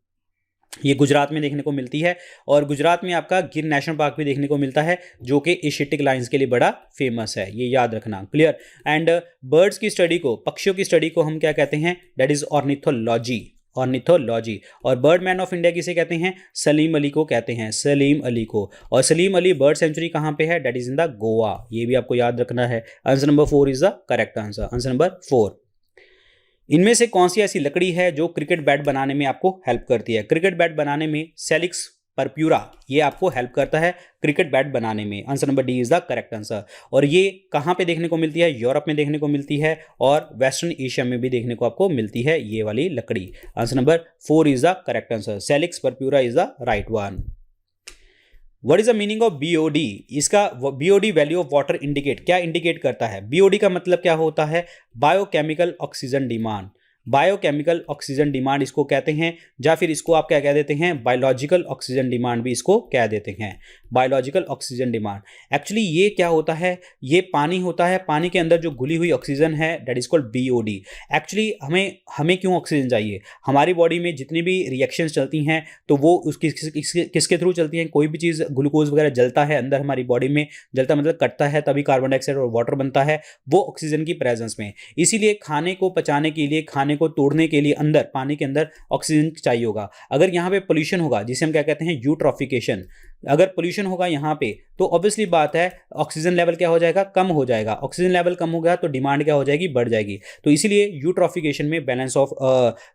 S1: ये गुजरात में देखने को मिलती है। और गुजरात में आपका गिर नेशनल पार्क भी देखने को मिलता है जो कि एशियाटिक लाइन्स के लिए बड़ा फेमस है, ये याद रखना, क्लियर। एंड बर्ड्स की स्टडी को, पक्षियों की स्टडी को हम क्या कहते हैं, दैट इज ऑर्निथोलॉजी, ऑर्निथोलॉजी। और बर्ड मैन ऑफ इंडिया किसे कहते हैं, सलीम अली को कहते हैं, सलीम अली को। और सलीम अली बर्ड सेंचुरी कहाँ पे है, that is in the Goa, ये भी आपको याद रखना है। Answer number 4 is the correct answer, answer number 4। इनमें से कौन सी ऐसी लकड़ी है जो क्रिकेट बैट बनाने में आपको हेल्प करती है? क्रिकेट बैट बनाने में सेलिक्स परप्यूरा ये आपको हेल्प करता है क्रिकेट बैट बनाने में। Answer number D is the correct answer. और ये कहाँ पे देखने को मिलती है? यूरोप में देखने को मिलती है और वेस्टर्न एशिया में भी देखने को आपको मिलती है ये वाली लकड़ी। Answer number 4 is the correct answer, Salix purpurea is the right one. What is the meaning of BOD? इसका BOD value of water indicate, क्या इंडिकेट करता है? बीओडी का मतलब क्या होता है? Biochemical oxygen demand, biochemical oxygen demand इसको कहते हैं, या फिर इसको आप क्या कह देते हैं, बायोलॉजिकल ऑक्सीजन डिमांड भी इसको कह देते हैं, बायोलॉजिकल ऑक्सीजन डिमांड। एक्चुअली ये क्या होता है, ये पानी होता है, पानी के अंदर जो घुली हुई ऑक्सीजन है that is called BOD. Actually हमें क्यों ऑक्सीजन चाहिए? हमारी बॉडी में जितनी भी रिएक्शंस चलती हैं तो वो किसके थ्रू चलती हैं? कोई भी चीज़ ग्लूकोज वगैरह जलता है अंदर हमारी बॉडी में, जलता मतलब कटता है, तभी कार्बन डाइऑक्साइड और वाटर बनता है, वो ऑक्सीजन की प्रेजेंस में। इसीलिए खाने को पचाने के लिए, खाने को तोड़ने के लिए अंदर पानी के अंदर ऑक्सीजन चाहिए होगा। अगर यहाँ पे पोल्यूशन होगा, जिसे हम क्या कहते हैं, यूट्रॉफिकेशन, अगर पोल्यूशन होगा यहाँ पे तो ऑब्वियसली बात है ऑक्सीजन लेवल क्या हो जाएगा, कम हो जाएगा। ऑक्सीजन लेवल कम हो गया तो डिमांड क्या हो जाएगी, बढ़ जाएगी। तो इसीलिए यूट्रॉफिकेशन में बैलेंस ऑफ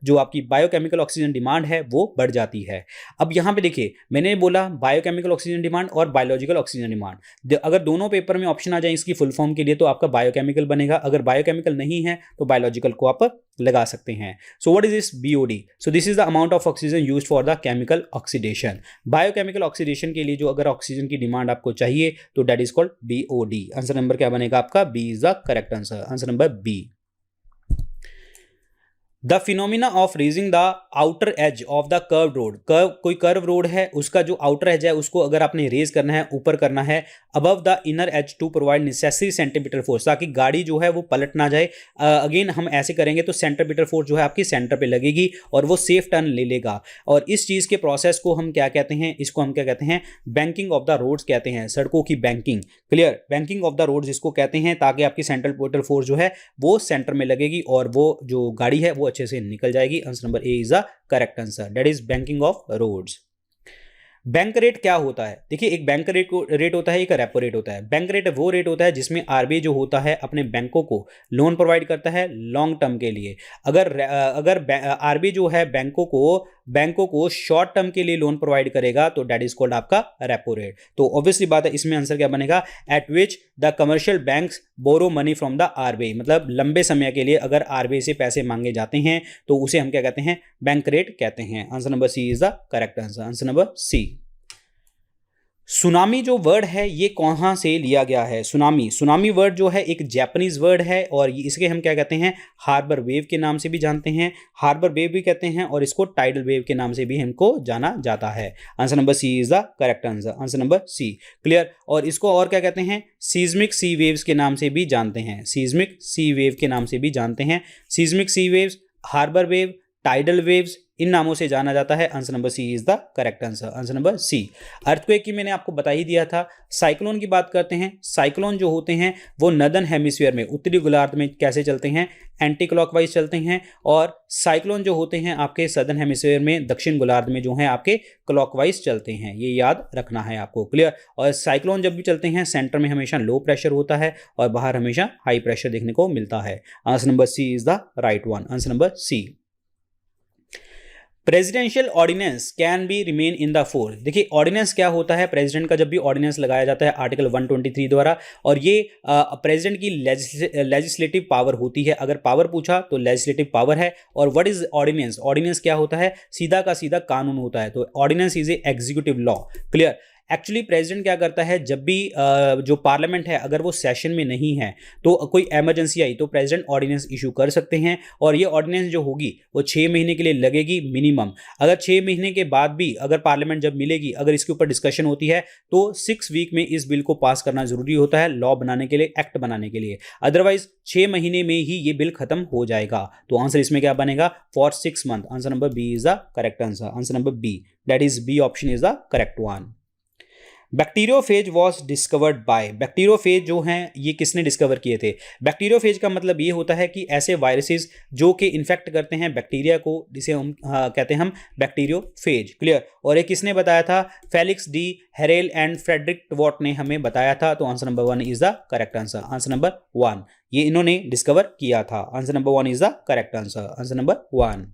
S1: जो आपकी बायोकेमिकल ऑक्सीजन डिमांड है वो बढ़ जाती है। अब यहाँ पे देखिए मैंने बोला बायोकेमिकल ऑक्सीजन डिमांड और बायोलॉजिकल ऑक्सीजन डिमांड, अगर दोनों पेपर में ऑप्शन आ जाए इसकी फुल फॉर्म के लिए तो आपका बायोकेमिकल बनेगा, अगर बायोकेमिकल नहीं है तो बायोलॉजिकल को आप लगा सकते हैं। So what is this BOD? So this is the amount of oxygen used for the chemical oxidation. Biochemical oxidation के लिए जो अगर ऑक्सीजन की डिमांड आपको चाहिए तो that is called BOD. Answer number क्या बनेगा आपका? B is the correct answer, answer number B. The phenomena of raising the outer edge of the curve road, कोई कर्व रोड है उसका जो आउटर एज है उसको अगर आपने रेज करना है, ऊपर करना है above the inner edge to provide necessary centimetre force, ताकि गाड़ी जो है वो पलट ना जाए। अगेन हम ऐसे करेंगे तो सेंटीमीटर फोर्स जो है आपकी सेंटर पे लगेगी और वो सेफ टर्न ले लेगा। और इस चीज़ के प्रोसेस को हम क्या कहते हैं, इसको हम क्या कहते हैं, बैंकिंग ऑफ द रोड्स कहते हैं, सड़कों की banking, clear, banking of the roads इसको कहते हैं, ताकि आपकी सेंट्रीपिटल फोर्स जो है वो सेंटर में लगेगी और वो जो गाड़ी है वो अच्छे से निकल जाएगी। Answer number A is the correct answer, that is banking of roads. Bank rate क्या होता है? देखिए एक बैंक रेट होता है, एक रेपो रेट होता है। बैंक रेट वो रेट होता है जिसमें आरबीआई जो होता है अपने बैंकों को लोन प्रोवाइड करता है लॉन्ग टर्म के लिए। अगर आरबीआई जो है बैंकों को शॉर्ट टर्म के लिए लोन प्रोवाइड करेगा तो दैट इज कॉल्ड आपका रेपो रेट। तो ऑब्वियसली बात है इसमें आंसर क्या बनेगा, at which the commercial banks borrow money from the RBI, मतलब लंबे समय के लिए अगर आरबीआई से पैसे मांगे जाते हैं तो उसे हम क्या कहते हैं, बैंक रेट कहते हैं। Answer number C is the correct answer, answer number C. Tsunami जो वर्ड है ये कहाँ से लिया गया है? सुनामी वर्ड जो है एक जापानीज वर्ड है और इसके हम क्या कहते हैं, हार्बर वेव के नाम से भी जानते हैं, हार्बर वेव भी कहते हैं और इसको टाइडल वेव के नाम से भी हमको जाना जाता है। Answer number C is the correct answer, answer number C, clear. और इसको और क्या कहते हैं, सीज्मिक सी वेव्स के नाम से भी जानते हैं, सीज्मिक सी वेव के नाम से भी जानते हैं। Seismic sea waves, harbour wave, tidal waves, इन नामों से जाना जाता है। Answer number C is the correct answer, answer number C. Earthquake की मैंने आपको बता ही दिया था। साइक्लोन की बात करते हैं। साइक्लोन जो होते हैं वो नदर्न हेमिस्फीयर में, उत्तरी गोलार्ध में कैसे चलते हैं, एंटी क्लॉकवाइज चलते हैं, और साइक्लोन जो होते हैं आपके सदर्न हेमिस्फीयर में, दक्षिण गोलार्ध में जो है आपके क्लॉकवाइज चलते हैं। ये याद रखना है आपको, क्लियर। और साइक्लोन जब भी चलते हैं सेंटर में हमेशा लो प्रेशर होता है और बाहर हमेशा हाई प्रेशर देखने को मिलता है। Answer number C is the right one, answer number C. Presidential ordinance can be remain in the force. देखिए ऑर्डिनेंस क्या होता है, प्रेसिडेंट का जब भी ऑर्डिनेंस लगाया जाता है आर्टिकल 123 द्वारा, और ये प्रेसिडेंट की लेजिस्लेटिव पावर होती है। अगर पावर पूछा तो लेजिस्लेटिव पावर है। और व्हाट इज ऑर्डिनेंस? ऑर्डिनेंस क्या होता है, सीधा का सीधा कानून होता है। तो ordinance is a executive law, clear. Actually president क्या करता है, जब भी जो पार्लियामेंट है अगर वो सेशन में नहीं है तो कोई इमरजेंसी आई तो प्रेसिडेंट ऑर्डिनेंस इशू कर सकते हैं, और ये ऑर्डिनेंस जो होगी वो 6 महीने के लिए लगेगी मिनिमम। अगर 6 महीने के बाद भी अगर पार्लियामेंट जब मिलेगी, अगर इसके ऊपर डिस्कशन होती है तो 6 वीक में इस बिल को पास करना जरूरी होता है लॉ बनाने के लिए, एक्ट बनाने के लिए। अदरवाइज 6 महीने में ही ये बिल खत्म हो जाएगा। तो आंसर इसमें क्या बनेगा, for 6 month. Answer number B is the correct answer. Answer number B, that is B option is the correct one. Bacteriophage was discovered by, bacteriophage जो हैं ये किसने डिस्कवर किए थे। बैक्टीरियोफेज का मतलब ये होता है कि ऐसे वायरसेस जो कि इन्फेक्ट करते हैं बैक्टीरिया को, जिसे हम कहते हैं हम बैक्टीरियोफेज। क्लियर। और ये किसने बताया था, Felix d'Herelle and Frederick वॉट ने हमें बताया था। तो answer number 1 is the correct answer. Answer number 1 ये इन्होंने डिस्कवर किया था। Answer number 1 is the correct answer. Answer number 1।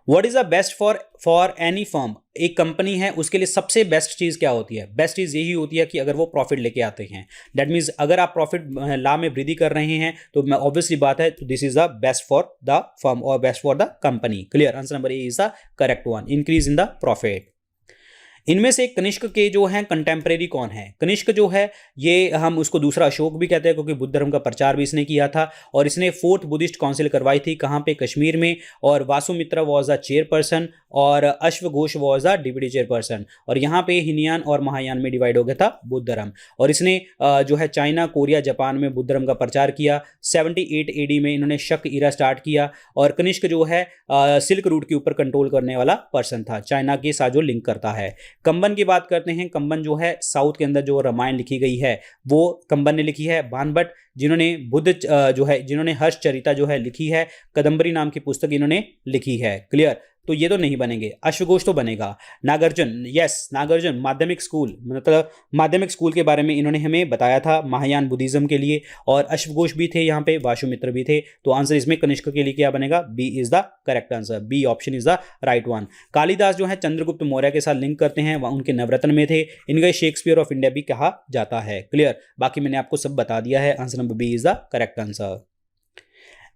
S1: What is the best for any firm, एक कंपनी है उसके लिए सबसे बेस्ट चीज क्या होती है। बेस्ट चीज यही होती है कि अगर वो प्रॉफिट लेके आते हैं। दैट मीन्स अगर आप प्रॉफिट लाभ में वृद्धि कर रहे हैं तो ऑब्वियसली बात है, तो this is the best for the firm और best for the company. Clear. Answer number A is the correct one, increase in the profit. इनमें से कनिष्क के जो हैं कंटेम्प्रेरी कौन है। कनिष्क जो है ये हम उसको दूसरा अशोक भी कहते हैं, क्योंकि बुद्ध धर्म का प्रचार भी इसने किया था, और इसने 4th बुद्धिस्ट काउंसिल करवाई थी। कहाँ पे, कश्मीर में। और वासुमित्रा वॉज द चेयरपर्सन और अश्वघोष वॉज द डिप्टी चेयरपर्सन। और यहाँ पे हिनयान और महायान में डिवाइड हो गया था बुद्ध धर्म। और इसने जो है चाइना, कोरिया, जापान में बुद्ध धर्म का प्रचार किया। 78 AD में इन्होंने शक ईरा स्टार्ट किया। और कनिष्क जो है सिल्क रूट के ऊपर कंट्रोल करने वाला पर्सन था, चाइना के साथ जो लिंक करता है। कंबन की बात करते हैं। कंबन जो है साउथ के अंदर जो रामायण लिखी गई है वो कंबन ने लिखी है। बाणभट्ट जिन्होंने जिन्होंने हर्षचरिता जो है लिखी है, कदम्बरी नाम की पुस्तक इन्होंने लिखी है। क्लियर। तो ये तो नहीं बनेंगे। अश्वघोष तो बनेगा। नागार्जुन, यस नागार्जुन माध्यमिक स्कूल, मतलब माध्यमिक स्कूल के बारे में इन्होंने हमें बताया था महायान बुद्धिज्म के लिए। और अश्वघोष भी थे यहाँ पे, वासुमित्र भी थे। तो आंसर इसमें कनिष्क के लिए क्या बनेगा, B is the correct answer. B option is the right one. Kalidas जो है चंद्रगुप्त मौर्य के साथ लिंक करते हैं, वह उनके नवरत्न में थे। इनका शेक्सपियर ऑफ इंडिया भी कहा जाता है। क्लियर। बाकी मैंने आपको सब बता दिया है। Answer number B is the correct answer.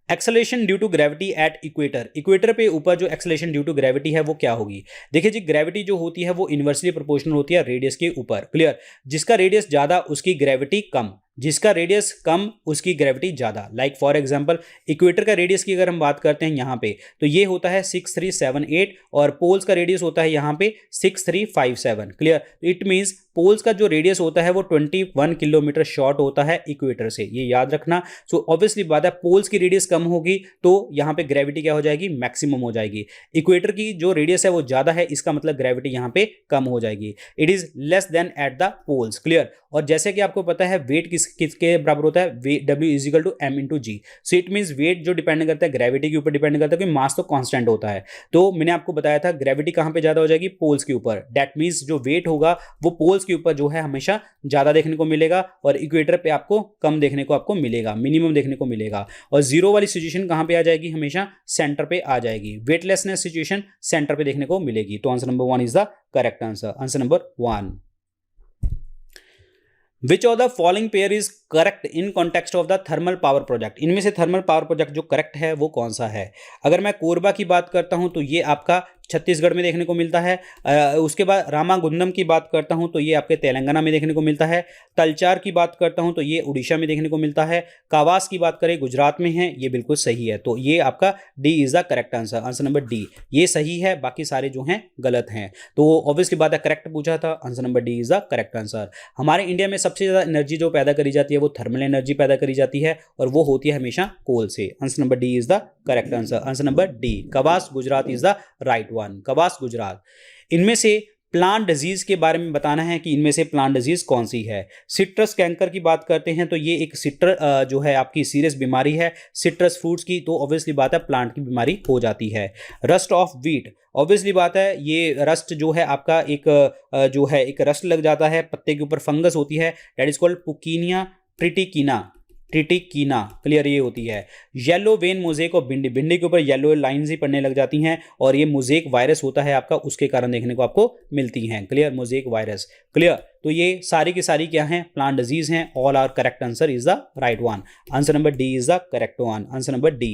S1: Acceleration due to gravity at equator, equator पे ऊपर जो एक्सेलेरेशन ड्यू टू ग्रेविटी है वो क्या होगी। देखिए जी, ग्रेविटी जो होती है वो इनवर्सली प्रोपोर्शनल होती है रेडियस के ऊपर। क्लियर। जिसका रेडियस ज्यादा उसकी ग्रेविटी कम, जिसका रेडियस कम उसकी ग्रेविटी ज्यादा। लाइक फॉर एग्जांपल इक्वेटर का रेडियस की अगर हम बात करते हैं यहाँ पे, तो ये होता है 6378 और पोल्स का रेडियस होता है यहाँ पे 6357। क्लियर। इट मींस पोल्स का जो रेडियस होता है वो 21 किलोमीटर शॉर्ट होता है इक्वेटर से, ये याद रखना। सो ऑब्वियसली बात है, पोल्स की रेडियस कम होगी तो यहाँ पे ग्रेविटी क्या हो जाएगी, मैक्सिमम हो जाएगी। इक्वेटर की जो रेडियस है वो ज्यादा है, इसका मतलब ग्रेविटी यहाँ पे कम हो जाएगी। It is less than at the poles. Clear. और जैसे कि आपको पता है वेट किसके बराबर होता है, W is equal to M into G. So it means weight जो डिपेंड करता है ग्रेविटी के ऊपर डिपेंड करता है, क्योंकि मास तो कांस्टेंट होता है। तो मैंने आपको बताया था ग्रेविटी कहां पे ज्यादा हो जाएगी, पोल्स के ऊपर। दैट मीन्स जो वेट होगा वो पोल्स के ऊपर जो है हमेशा ज्यादा देखने को मिलेगा, और इक्वेटर पे आपको कम देखने को आपको मिलेगा, मिनिमम देखने को मिलेगा। और जीरो वाली सिचुएशन कहां पे आ जाएगी, हमेशा सेंटर पे आ जाएगी। वेटलेसनेस सिचुएशन सेंटर पे देखने को मिलेगी। तो answer number 1 is the correct answer. Answer number 1। Which of the following pair is correct in context of the thermal power project, इनमें से थर्मल पावर प्रोजेक्ट जो करेक्ट है वो कौन सा है। अगर मैं कोरबा की बात करता हूं तो ये आपका छत्तीसगढ़ में देखने को मिलता है। उसके बाद रामागुंडम की बात करता हूं तो ये आपके तेलंगाना में देखने को मिलता है। तलचार की बात करता हूं तो ये उड़ीसा में देखने को मिलता है। कावास की बात करें गुजरात में है, ये बिल्कुल सही है। तो ये आपका D is the correct answer. Answer number D ये सही है, बाकी सारे जो हैं गलत हैं। तो ऑब्वियसली बात है करेक्ट पूछा था, answer number D is the correct answer. हमारे इंडिया में सबसे ज्यादा एनर्जी जो पैदा करी जाती है वो थर्मल एनर्जी पैदा करी जाती है, और वो होती है हमेशा कोल से। Answer number D is the correct answer. Answer number D Kawas Gujarat is the right one. Kawas Gujarat. इनमें से प्लांट डिजीज के बारे में बताना है कि इनमें से प्लांट डिजीज कौन सी है। सिट्रस कैंकर की बात करते हैं तो ये एक जो है आपकी सीरियस बीमारी है सिट्रस फ्रूट्स की, तो ऑब्वियसली बात है प्लांट की बीमारी हो जाती है। रस्ट ऑफ व्हीट, ऑब्वियसली बात है ये रस्ट जो है आपका एक रस्ट लग जाता है, पत्ते के ऊपर फंगस होती है, दैट इज कॉल्ड पुकीनिया ट्रिटिकीना। क्लियर। ये होती है। येलो वेन मोजेक और भिंडी के ऊपर येलो लाइंस ही पड़ने लग जाती हैं, और ये मोजेक वायरस होता है आपका, उसके कारण देखने को आपको मिलती हैं। क्लियर। Mosaic virus. क्लियर। तो ये सारी की सारी क्या हैं, प्लांट डिजीज हैं। All are correct answer is the right one. Answer number D is the correct one. Answer number D.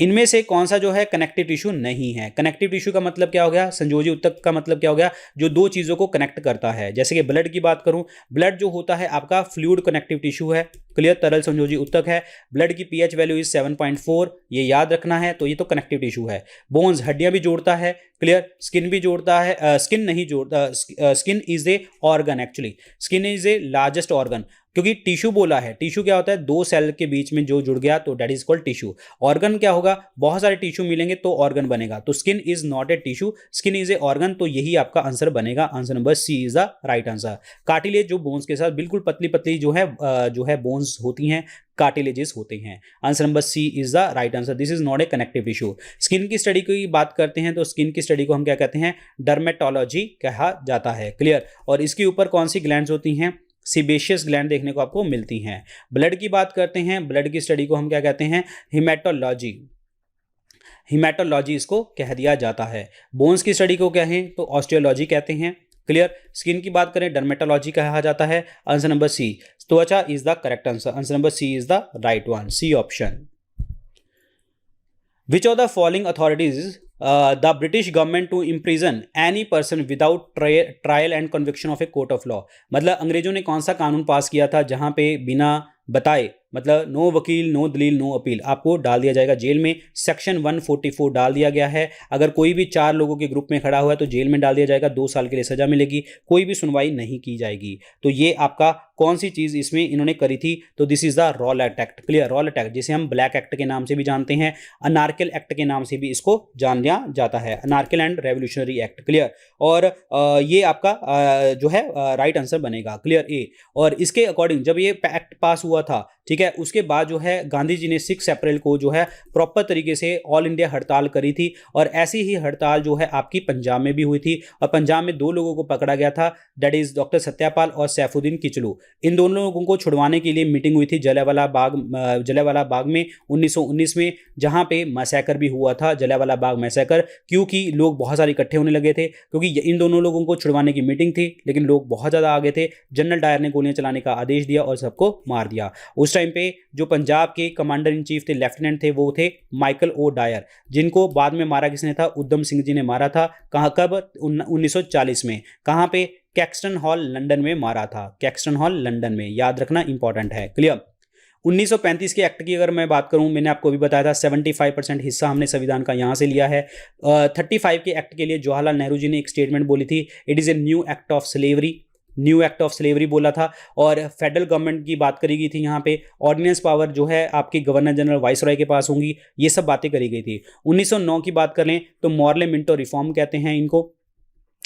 S1: इनमें से कौन सा जो है कनेक्टिव टिश्यू नहीं है? कनेक्टिव टिश्यू का मतलब क्या हो गया? संयोजी ऊतक का मतलब क्या हो गया? जो दो चीजों को कनेक्ट करता है। जैसे कि ब्लड की बात करूं, ब्लड जो होता है आपका फ्लूइड कनेक्टिव टिश्यू है, क्लियर, तरल संयोजी ऊतक है। ब्लड की पीएच वैल्यू इज 7.4, ये याद रखना है, तो ये तो कनेक्टिव टिश्यू है। बोन्स, हड्डियां भी जोड़ता है, क्लियर। स्किन भी जोड़ता है, स्किन नहीं जोड़ता, skin is a organ, actually skin is A largest organ, क्योंकि टिश्यू बोला है। टिश्यू क्या होता है? दो सेल के बीच में जो जुड़ गया तो that is called tissue. Organ क्या होगा? बहुत सारे टिश्यू मिलेंगे तो ऑर्गन बनेगा। तो skin is not a tissue, skin is a organ, तो यही आपका आंसर बनेगा। Answer number C is the right answer. Cartilage जो बोन्स के साथ बिल्कुल पतली पतली जो है बोन्स होती हैं, कार्टिलेजेस होते हैं। Answer number C is the right answer. This is not a connective tissue. Skin की स्टडी की बात करते हैं तो स्किन की स्टडी को हम क्या कहते हैं? डर्मेटोलॉजी कहा जाता है, क्लियर। और इसके ऊपर कौन सी ग्लैंड्स होती हैं? सीबेशियस ग्लैंड देखने को आपको मिलती हैं। ब्लड की बात करते हैं, ब्लड की स्टडी को हम क्या कहते हैं? हिमेटोलॉजी। हिमेटोलॉजी इसको कह दिया जाता है। बोन्स की स्टडी को कहें तो ऑस्टियोलॉजी कहते हैं, क्लियर। स्किन की बात करें डर्मेटोलॉजी कहा जाता है। आंसर नंबर सी, त्वचा is the correct answer. Answer number C is the right one, C option. Which of the following authorities the British government to imprison any person without trial and conviction of a court of law? मतलब अंग्रेजों ने कौन सा कानून पास किया था जहां पे बिना बताए, मतलब नो वकील, नो दलील, नो अपील, आपको डाल दिया जाएगा जेल में? सेक्शन 144 डाल दिया गया है। अगर कोई भी 4 लोगों के ग्रुप में खड़ा हुआ है तो जेल में डाल दिया जाएगा, 2 साल के लिए सजा मिलेगी, कोई भी सुनवाई नहीं की जाएगी। तो ये आपका कौन सी चीज इसमें इन्होंने करी थी? तो this is the Rowlatt act, clear. Rowlatt act जिसे हम ब्लैक एक्ट के नाम से भी जानते हैं, अनारकिल एक्ट के नाम से भी इसको जाना जाता है, अनारकिल एंड रेवोल्यूशनरी एक्ट, क्लियर। और ये आपका जो है राइट आंसर बनेगा, क्लियर, ए। और इसके अकॉर्डिंग जब ये एक्ट पास हुआ था, ठीक है, उसके बाद जो है गांधी जी ने 6 अप्रैल को जो है प्रॉपर तरीके से ऑल इंडिया हड़ताल करी थी। और ऐसी ही हड़ताल जो है आपकी पंजाब में भी हुई थी, और पंजाब में 2 लोगों को पकड़ा गया था, दैट इज डॉक्टर सत्यापाल और सैफुद्दीन किचलू। इन दोनों लोगों को छुड़वाने के लिए मीटिंग हुई थी जलियांवाला बाग में 1919 में, जहां पे मैसेकर भी हुआ था, जलियांवाला बाग मैसेकर। क्योंकि लोग बहुत सारे इकट्ठे होने लगे थे, क्योंकि इन दोनों लोगों को छुड़वाने की मीटिंग थी, लेकिन लोग बहुत ज़्यादा आगे थे। जनरल डायर ने गोलियां चलाने का आदेश दिया और सबको मार दिया। उस टाइम पे जो पंजाब के कमांडर इन चीफ थे, लेफ्टिनेंट थे, वो थे माइकल ओ डायर, जिनको बाद में मारा किसने था? उधम सिंह जी ने मारा था। कहाँ, कब? 1940 में। कहाँ पे? कैक्सटन हॉल लंदन में मारा था, कैक्सटन हॉल लंदन में, याद रखना इंपॉर्टेंट है, क्लियर। 1935 के एक्ट की अगर मैं बात करूं, मैंने आपको भी बताया था 75% हिस्सा हमने संविधान का यहां से लिया है। 35 के एक्ट के लिए जवाहरलाल नेहरू जी ने एक स्टेटमेंट बोली थी, it is a new act of slavery, new act of slavery बोला था। और फेडरल गवर्नमेंट की बात करी गई थी, यहाँ पे ऑर्डिनेंस पावर जो है आपकी गवर्नर जनरल वाइसरॉय के पास होंगी, ये सब बातें करी गई थी। 1909 की बात करें तो मॉर्ले मिंटो रिफॉर्म कहते हैं इनको,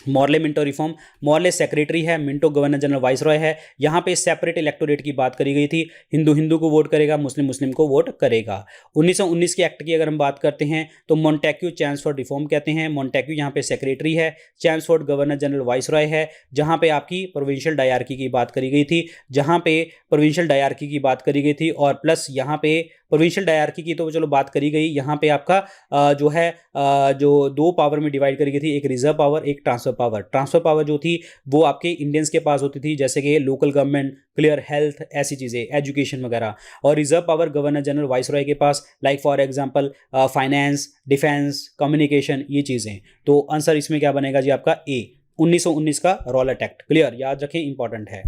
S1: Morley Minto reform. Morley secretary है, मिंटो गवर्नर जनरल वाइसरॉय है। यहाँ पे सेपरेट इलेक्टोरेट की बात करी गई थी, हिंदू हिंदू को वोट करेगा, मुस्लिम मुस्लिम को वोट करेगा। 1919 के एक्ट की अगर हम बात करते हैं तो मॉन्टेक्यू चैम्सफोर्ड रिफॉर्म कहते हैं। मॉन्टेक्यू यहाँ पे सेक्रेटरी है, चैम्सफोर्ड गवर्नर जनरल वाइसरॉय है। जहाँ पे आपकी प्रोविंशियल डायरार्की की बात करी गई थी, जहाँ पे प्रोविंशियल डायरार्की की बात करी गई थी, और प्लस यहाँ पे प्रोविंशियल डायरार्की की तो चलो बात करी गई, यहाँ पे आपका जो है जो 2 पावर में डिवाइड करी गई थी, एक रिजर्व पावर, एक ट्रांसफर पावर। ट्रांसफर पावर जो थी वो आपके इंडियंस के पास होती थी, जैसे कि लोकल गवर्नमेंट, क्लियर, हेल्थ, ऐसी चीज़ें, एजुकेशन वगैरह। और reserve power governor general viceroy के पास, like for example finance, defence, communication, ये चीज़ें। तो आंसर इसमें क्या बनेगा जी आपका? ए, 1919 का रॉलेट एक्ट, क्लियर, याद रखें, इंपॉर्टेंट है।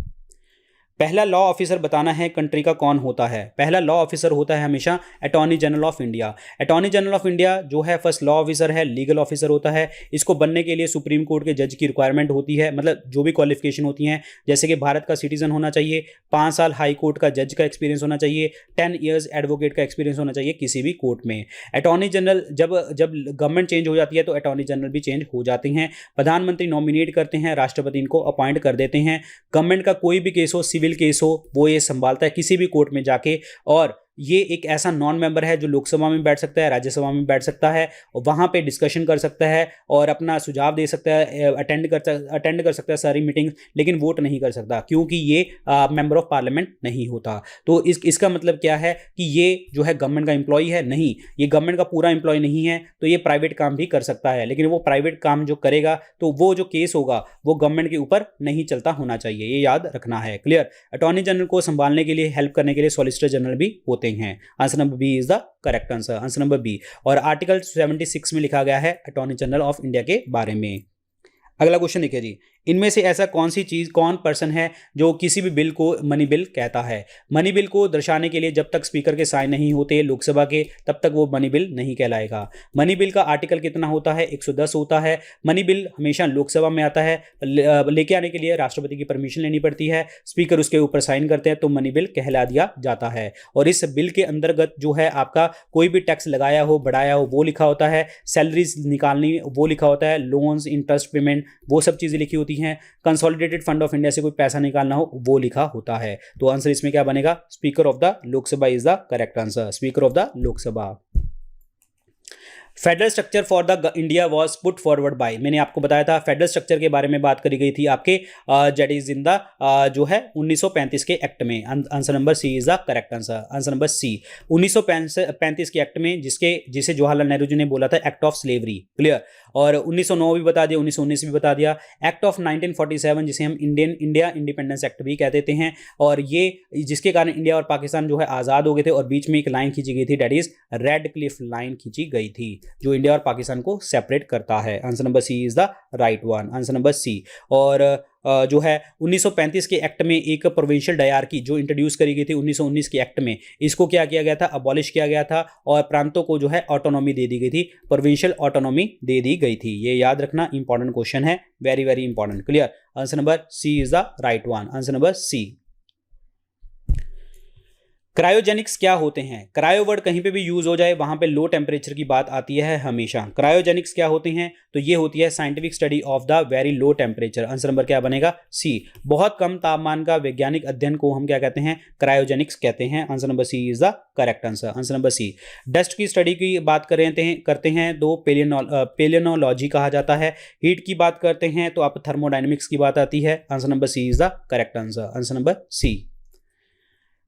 S1: पहला लॉ ऑफिसर बताना है कंट्री का कौन होता है? पहला लॉ ऑफिसर होता है हमेशा attorney general of India. Attorney general of India जो है फर्स्ट लॉ ऑफिसर है, लीगल ऑफिसर होता है। इसको बनने के लिए सुप्रीम कोर्ट के जज की रिक्वायरमेंट होती है, मतलब जो भी क्वालिफिकेशन होती हैं, जैसे कि भारत का सिटीजन होना चाहिए, 5 साल हाई कोर्ट का जज का एक्सपीरियंस होना चाहिए, 10 ईयर्स एडवोकेट का एक्सपीरियंस होना चाहिए किसी भी कोर्ट में। अटॉर्नी जनरल जब गवर्नमेंट चेंज हो जाती है तो अटॉर्नी जनरल भी चेंज हो जाते हैं। प्रधानमंत्री नॉमिनेट करते हैं, राष्ट्रपति इनको अपॉइंट कर देते हैं। गवर्नमेंट का कोई भी केस हो, सिविल केस हो, वो ये संभालता है किसी भी कोर्ट में जाके। और ये एक ऐसा नॉन मेंबर है जो लोकसभा में बैठ सकता है, राज्यसभा में बैठ सकता है, और वहाँ पे डिस्कशन कर सकता है और अपना सुझाव दे सकता है, अटेंड कर सकता है सारी मीटिंग, लेकिन वोट नहीं कर सकता क्योंकि ये मेंबर ऑफ पार्लियामेंट नहीं होता। तो इसका मतलब क्या है कि ये जो है गवर्नमेंट का एम्प्लॉई है? नहीं, ये गवर्नमेंट का पूरा एम्प्लॉय नहीं है, तो ये प्राइवेट काम भी कर सकता है, लेकिन वो प्राइवेट काम जो करेगा तो वो जो केस होगा वो गवर्नमेंट के ऊपर नहीं चलता होना चाहिए, ये याद रखना है, क्लियर। अटॉर्नी जनरल को संभालने के लिए, हेल्प करने के लिए सॉलिसिटर जनरल भी होते होते हैं। Answer number B is the correct answer, answer number B. और आर्टिकल 76 में लिखा गया है अटॉर्नी जनरल ऑफ इंडिया के बारे में। अगला क्वेश्चन देखिए जी, इनमें से ऐसा कौन पर्सन है जो किसी भी बिल को मनी बिल कहता है? मनी बिल को दर्शाने के लिए जब तक स्पीकर के साइन नहीं होते लोकसभा के, तब तक वो मनी बिल नहीं कहलाएगा। मनी बिल का आर्टिकल कितना होता है? 110 होता है। मनी बिल हमेशा लोकसभा में आता है, लेके आने के लिए राष्ट्रपति की परमिशन लेनी पड़ती है, स्पीकर उसके ऊपर साइन करते हैं तो मनी बिल कहला दिया जाता है। और इस बिल के अंतर्गत जो है आपका कोई भी टैक्स लगाया हो, बढ़ाया हो, वो लिखा होता है, सैलरीज निकालनी वो लिखा होता है, लोन्स, इंटरेस्ट पेमेंट, वो सब चीजें लिखी होती हैं, कंसोलिडेटेड फंड ऑफ इंडिया से कोई पैसा निकालना हो वो लिखा होता है। तो आंसर इसमें क्या बनेगा? Speaker of the Lok Sabha is the correct answer, speaker of the Lok Sabha. Federal structure for the India was put forward bye, मैंने आपको बताया था फेडरल स्ट्रक्चर के बारे में बात करी गई थी आपके दैट इज इन द जो है 1935 के एक्ट में। Answer number C is the correct answer, answer number C. 1935 के एक्ट में जिसे जवाहरलाल नेहरू जी ने बोला था एक्ट ऑफ स्लेवरी, क्लियर। और 1909 भी बता दिया, 1919 भी बता दिया। एक्ट ऑफ 1947 जिसे हम इंडिया इंडिपेंडेंस एक्ट भी कह देते हैं, और ये जिसके कारण इंडिया और पाकिस्तान जो है आज़ाद हो गए थे, और बीच में एक लाइन खींची गई थी, that is red Cliff line खींची गई थी जो इंडिया और पाकिस्तान को सेपरेट करता है। Answer number C is the right one, answer number C. और जो है 1935 के एक्ट में एक प्रोविंशियल डायरकी जो इंट्रोड्यूस करी गई थी 1919 के एक्ट में, इसको क्या किया गया था? अबॉलिश किया गया था, और प्रांतों को जो है ऑटोनॉमी दे दी गई थी, प्रोविंशियल ऑटोनॉमी दे दी गई थी। ये याद रखना, इंपॉर्टेंट क्वेश्चन है, very very important, clear. Answer number C is the right one, answer number C. Cryogenics क्या होते हैं? क्रायो वर्ड कहीं पे भी यूज हो जाए वहां पे लो टेम्परेचर की बात आती है हमेशा। क्रायोजेनिक्स क्या होते हैं? तो ये होती है scientific study of the very low temperature. Answer number क्या बनेगा? सी। बहुत कम तापमान का वैज्ञानिक अध्ययन को हम क्या कहते हैं? क्रायोजेनिक्स कहते हैं। Answer number C is the correct answer, answer number C. Dust की स्टडी की बात करते हैं तो पेलियोनोलॉजी कहा जाता है। हीट की बात करते हैं तो आप थर्मोडायनेमिक्स की बात आती है। Answer number C is the correct answer, answer number C.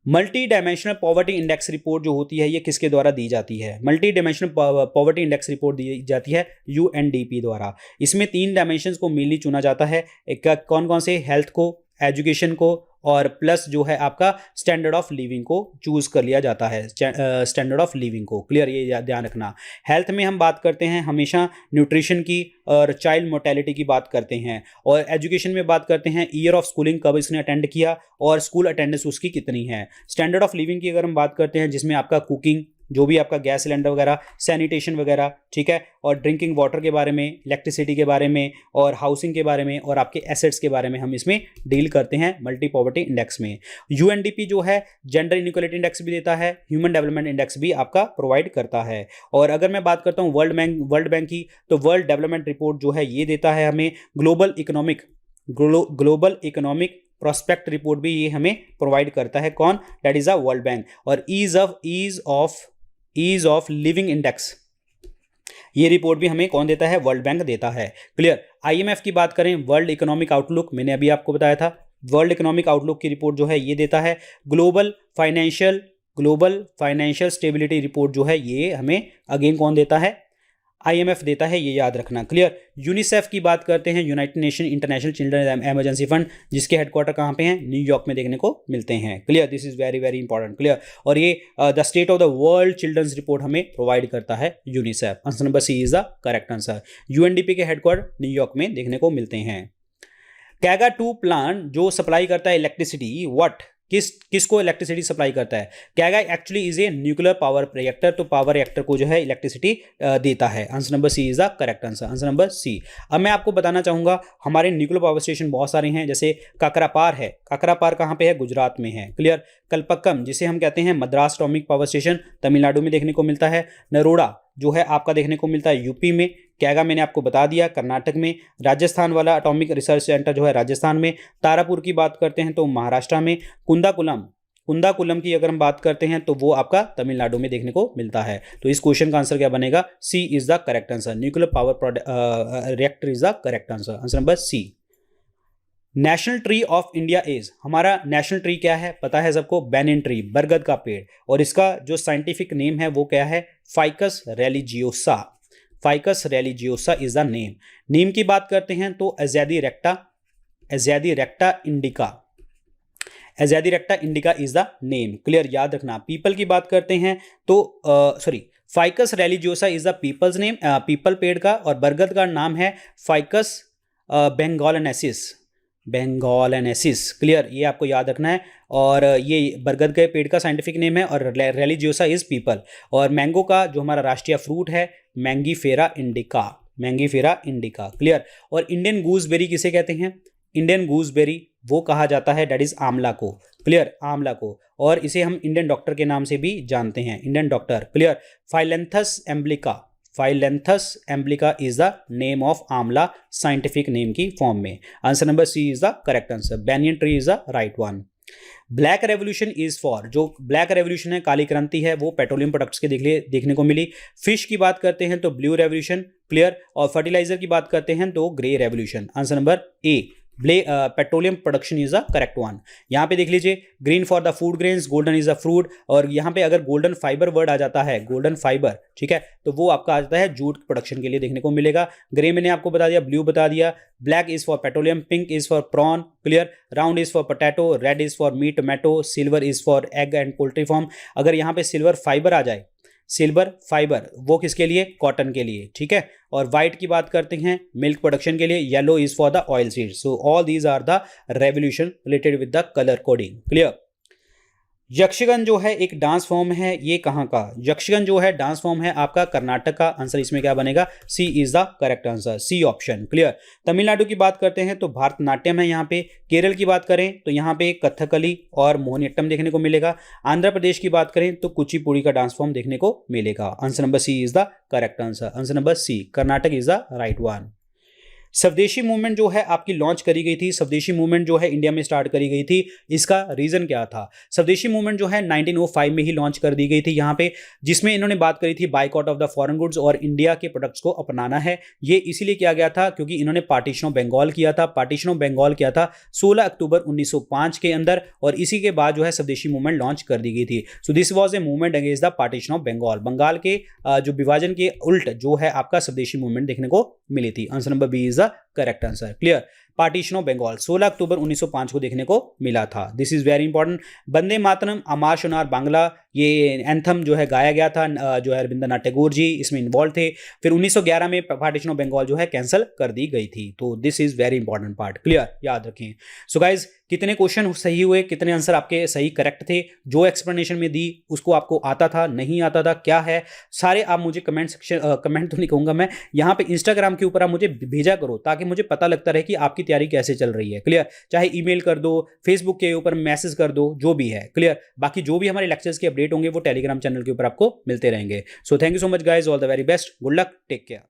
S1: Multi dimensional poverty index report जो होती है ये किसके द्वारा दी जाती है? Multi dimensional poverty index report दी जाती है यूएनडीपी द्वारा। इसमें 3 डायमेंशंस को मेनली चुना जाता है। एक कौन कौन से? हेल्थ को, एजुकेशन को, और प्लस जो है आपका स्टैंडर्ड ऑफ लिविंग को चूज कर लिया जाता है, स्टैंडर्ड ऑफ लिविंग को, क्लियर, ये ध्यान रखना। हेल्थ में हम बात करते हैं हमेशा न्यूट्रिशन की और चाइल्ड मोर्टेलिटी की बात करते हैं, और एजुकेशन में बात करते हैं ईयर ऑफ स्कूलिंग, कब इसने अटेंड किया और स्कूल अटेंडेंस उसकी कितनी है। स्टैंडर्ड ऑफ लिविंग की अगर हम बात करते हैं जिसमें आपका कुकिंग, जो भी आपका गैस सिलेंडर वगैरह, सैनिटेशन वगैरह, ठीक है, और ड्रिंकिंग वाटर के बारे में, इलेक्ट्रिसिटी के बारे में, और हाउसिंग के बारे में, और आपके एसेट्स के बारे में हम इसमें डील करते हैं मल्टी पॉवर्टी इंडेक्स में। यूएनडीपी जो है जेंडर इनइक्वालिटी इंडेक्स भी देता है, ह्यूमन डेवलपमेंट इंडेक्स भी आपका प्रोवाइड करता है। और अगर मैं बात करता हूँ वर्ल्ड बैंक की, तो वर्ल्ड डेवलपमेंट रिपोर्ट जो है ये देता है हमें ग्लोबल इकोनॉमिक प्रोस्पेक्ट रिपोर्ट भी ये हमें प्रोवाइड करता है। कौन? That is a world bank. और ईज ऑफ लिविंग इंडेक्स, ये रिपोर्ट भी हमें कौन देता है? वर्ल्ड बैंक देता है, क्लियर। आईएमएफ की बात करें, वर्ल्ड इकोनॉमिक आउटलुक, मैंने अभी आपको बताया था, वर्ल्ड इकोनॉमिक आउटलुक की रिपोर्ट जो है ये देता है। ग्लोबल फाइनेंशियल स्टेबिलिटी रिपोर्ट जो है ये हमें अगेन कौन देता है? आईएमएफ देता है, ये याद रखना, क्लियर। यूनिसेफ की बात करते हैं, United Nation International Children Emergency Fund, जिसके हेडक्वार्टर कहाँ पे हैं? न्यूयॉर्क में देखने को मिलते हैं, clear. This is very very important, clear. और ये the state of the world children's report हमें प्रोवाइड करता है UNICEF. Answer number C is the correct answer. UNDP के हेडक्वार्टर न्यूयॉर्क में देखने को मिलते हैं। कैगा 2 प्लांट जो सप्लाई करता है इलेक्ट्रिसिटी, व्हाट, किसको इलेक्ट्रिसिटी सप्लाई करता है? Kaiga actually is a nuclear power reactor, तो पावर रिएक्टर को जो है इलेक्ट्रिसिटी देता है। Answer number C is the correct answer, answer number C. अब मैं आपको बताना चाहूंगा हमारे न्यूक्लियर पावर स्टेशन बहुत सारे हैं, जैसे काकरापार है। काकरापार कहाँ पे है? गुजरात में है, क्लियर। कल्पक्कम जिसे हम कहते हैं Madras atomic power station, Tamil Nadu में देखने को मिलता है। नरोड़ा जो है आपका देखने को मिलता है यूपी में। कैगा मैंने आपको बता दिया कर्नाटक में। राजस्थान वाला एटॉमिक रिसर्च सेंटर जो है राजस्थान में। तारापुर की बात करते हैं तो महाराष्ट्र में। कुंदाकुलम की अगर हम बात करते हैं तो वो आपका तमिलनाडु में देखने को मिलता है। तो इस क्वेश्चन का आंसर क्या बनेगा? C is the correct answer, nuclear power reactor is the correct answer, answer number C. National tree of India is, हमारा नेशनल ट्री क्या है? पता है सबको, बैनियन ट्री, बरगद का पेड़। और इसका जो साइंटिफिक नेम है वो क्या है? Ficus religiosa. Ficus religiosa is the name. Neem की बात करते हैं तो Azadirachta indica. Azadirachta indica is the name, clear, याद रखना। पीपल की बात करते हैं तो sorry, Ficus religiosa is the peepal's name, peepal पेड़ का, और बरगद का नाम है फाइकस बेंगोलेनेसिस, बेंगोलेनेसिस, क्लियर, ये आपको याद रखना है। और ये बरगद के पेड़ का साइंटिफिक नेम है, और रेलिजियोसा इज पीपल। और मैंगो का जो हमारा राष्ट्रीय फ्रूट है Mangifera indica, Mangifera indica, clear. और इंडियन गूसबेरी किसे कहते हैं? इंडियन गूसबेरी वो कहा जाता है डेट इज आंवला को, क्लियर, आंवला को। और इसे हम इंडियन डॉक्टर के नाम से भी जानते हैं, Indian doctor, clear. Phyllanthus emblica, Phyllanthus emblica is the name of amla scientific name की फॉर्म में। Answer number C is the correct answer, banyan tree is the right one. Black revolution is for, जो black revolution है, काली क्रांति है, वो petroleum products के देखने को मिली। फिश की बात करते हैं तो ब्लू रेवोल्यूशन, क्लियर। और फर्टिलाइजर की बात करते हैं तो grey revolution. Answer number A, petroleum production is the correct one. यहाँ पे देख लीजिए, green for the food grains, golden is the fruit. और यहाँ पे अगर गोल्डन फाइबर वर्ड आ जाता है, गोल्डन फाइबर, ठीक है, तो वो आपका आ जाता है जूट प्रोडक्शन के लिए देखने को मिलेगा। ग्रे मैंने आपको बता दिया, ब्लू बता दिया, black is for petroleum, pink is for prawn, clear, round is for potato, red is for meat tomato, silver is for egg and poultry form. अगर यहाँ पे सिल्वर फाइबर आ जाए, सिल्वर फाइबर, वो किसके लिए? कॉटन के लिए, ठीक है। और व्हाइट की बात करते हैं मिल्क प्रोडक्शन के लिए, yellow is for the oil seed. So all these are the revolution related with the colour coding, clear. Yakshagana जो है एक डांस फॉर्म है, ये कहाँ का? यक्षगन जो है डांस फॉर्म है आपका कर्नाटक का। आंसर इसमें क्या बनेगा? C is the correct answer, C option, clear. Tamil Nadu की बात करते हैं तो भारतनाट्यम है यहाँ पे। केरल की बात करें तो यहाँ पे कथकली और मोहिनीअट्टम देखने को मिलेगा। आंध्र प्रदेश की बात करें तो कुचिपुड़ी का डांस फॉर्म देखने को मिलेगा। Answer number C is the correct answer, answer number C, Karnataka is the right one. Swadeshi movement जो है आपकी लॉन्च करी गई थी, स्वदेशी मूवमेंट जो है इंडिया में स्टार्ट करी गई थी, इसका रीजन क्या था? स्वदेशी मूवमेंट जो है 1905 में ही लॉन्च कर दी गई थी यहाँ पे, जिसमें इन्होंने बात करी थी boycott of the foreign goods और इंडिया के प्रोडक्ट्स को अपनाना है। ये इसीलिए किया गया था क्योंकि इन्होंने पार्टीशन ऑफ बंगाल किया था। पार्टीशन ऑफ बंगाल किया था 16 अक्टूबर 1905 के अंदर, और इसी के बाद जो है स्वदेशी मूवमेंट लॉन्च कर दी गई थी। So this was a movement against the partition of Bengal, Bengal के जो विभाजन के उल्ट जो है आपका स्वदेशी मूवमेंट देखने को मिली थी। Answer number B is the correct answer, clear. Partition of Bengal 16 October 1905 को देखने को मिला था। This is very important. Vande Mataram, Amar Shonar Bangla, ये एंथम जो है गाया गया था, जो है रविंद्रनाथ टैगोर जी इसमें इन्वॉल्व थे। फिर 1911 में पार्टीशन ऑफ बंगाल जो है कैंसिल कर दी गई थी। तो this is very important part, clear, याद रखें। सो गाइज, कितने क्वेश्चन सही हुए, कितने आंसर आपके सही करेक्ट थे? जो एक्सप्लेनेशन में दी उसको आपको आता था, नहीं आता था, क्या है, सारे आप मुझे कमेंट सेक्शन, कमेंट तो नहीं कहूंगा मैं, यहाँ पे इंस्टाग्राम के ऊपर आप मुझे भेजा करो ताकि मुझे पता लगता रहे कि आपकी तैयारी कैसे चल रही है, क्लियर। चाहे ईमेल कर दो, फेसबुक के ऊपर मैसेज कर दो, जो भी है, क्लियर। बाकी जो भी हमारे लेक्चर्स के अपडेट होंगे वो टेलीग्राम चैनल के ऊपर आपको मिलते रहेंगे। So thank you so much guys, all the very best, good luck, take care.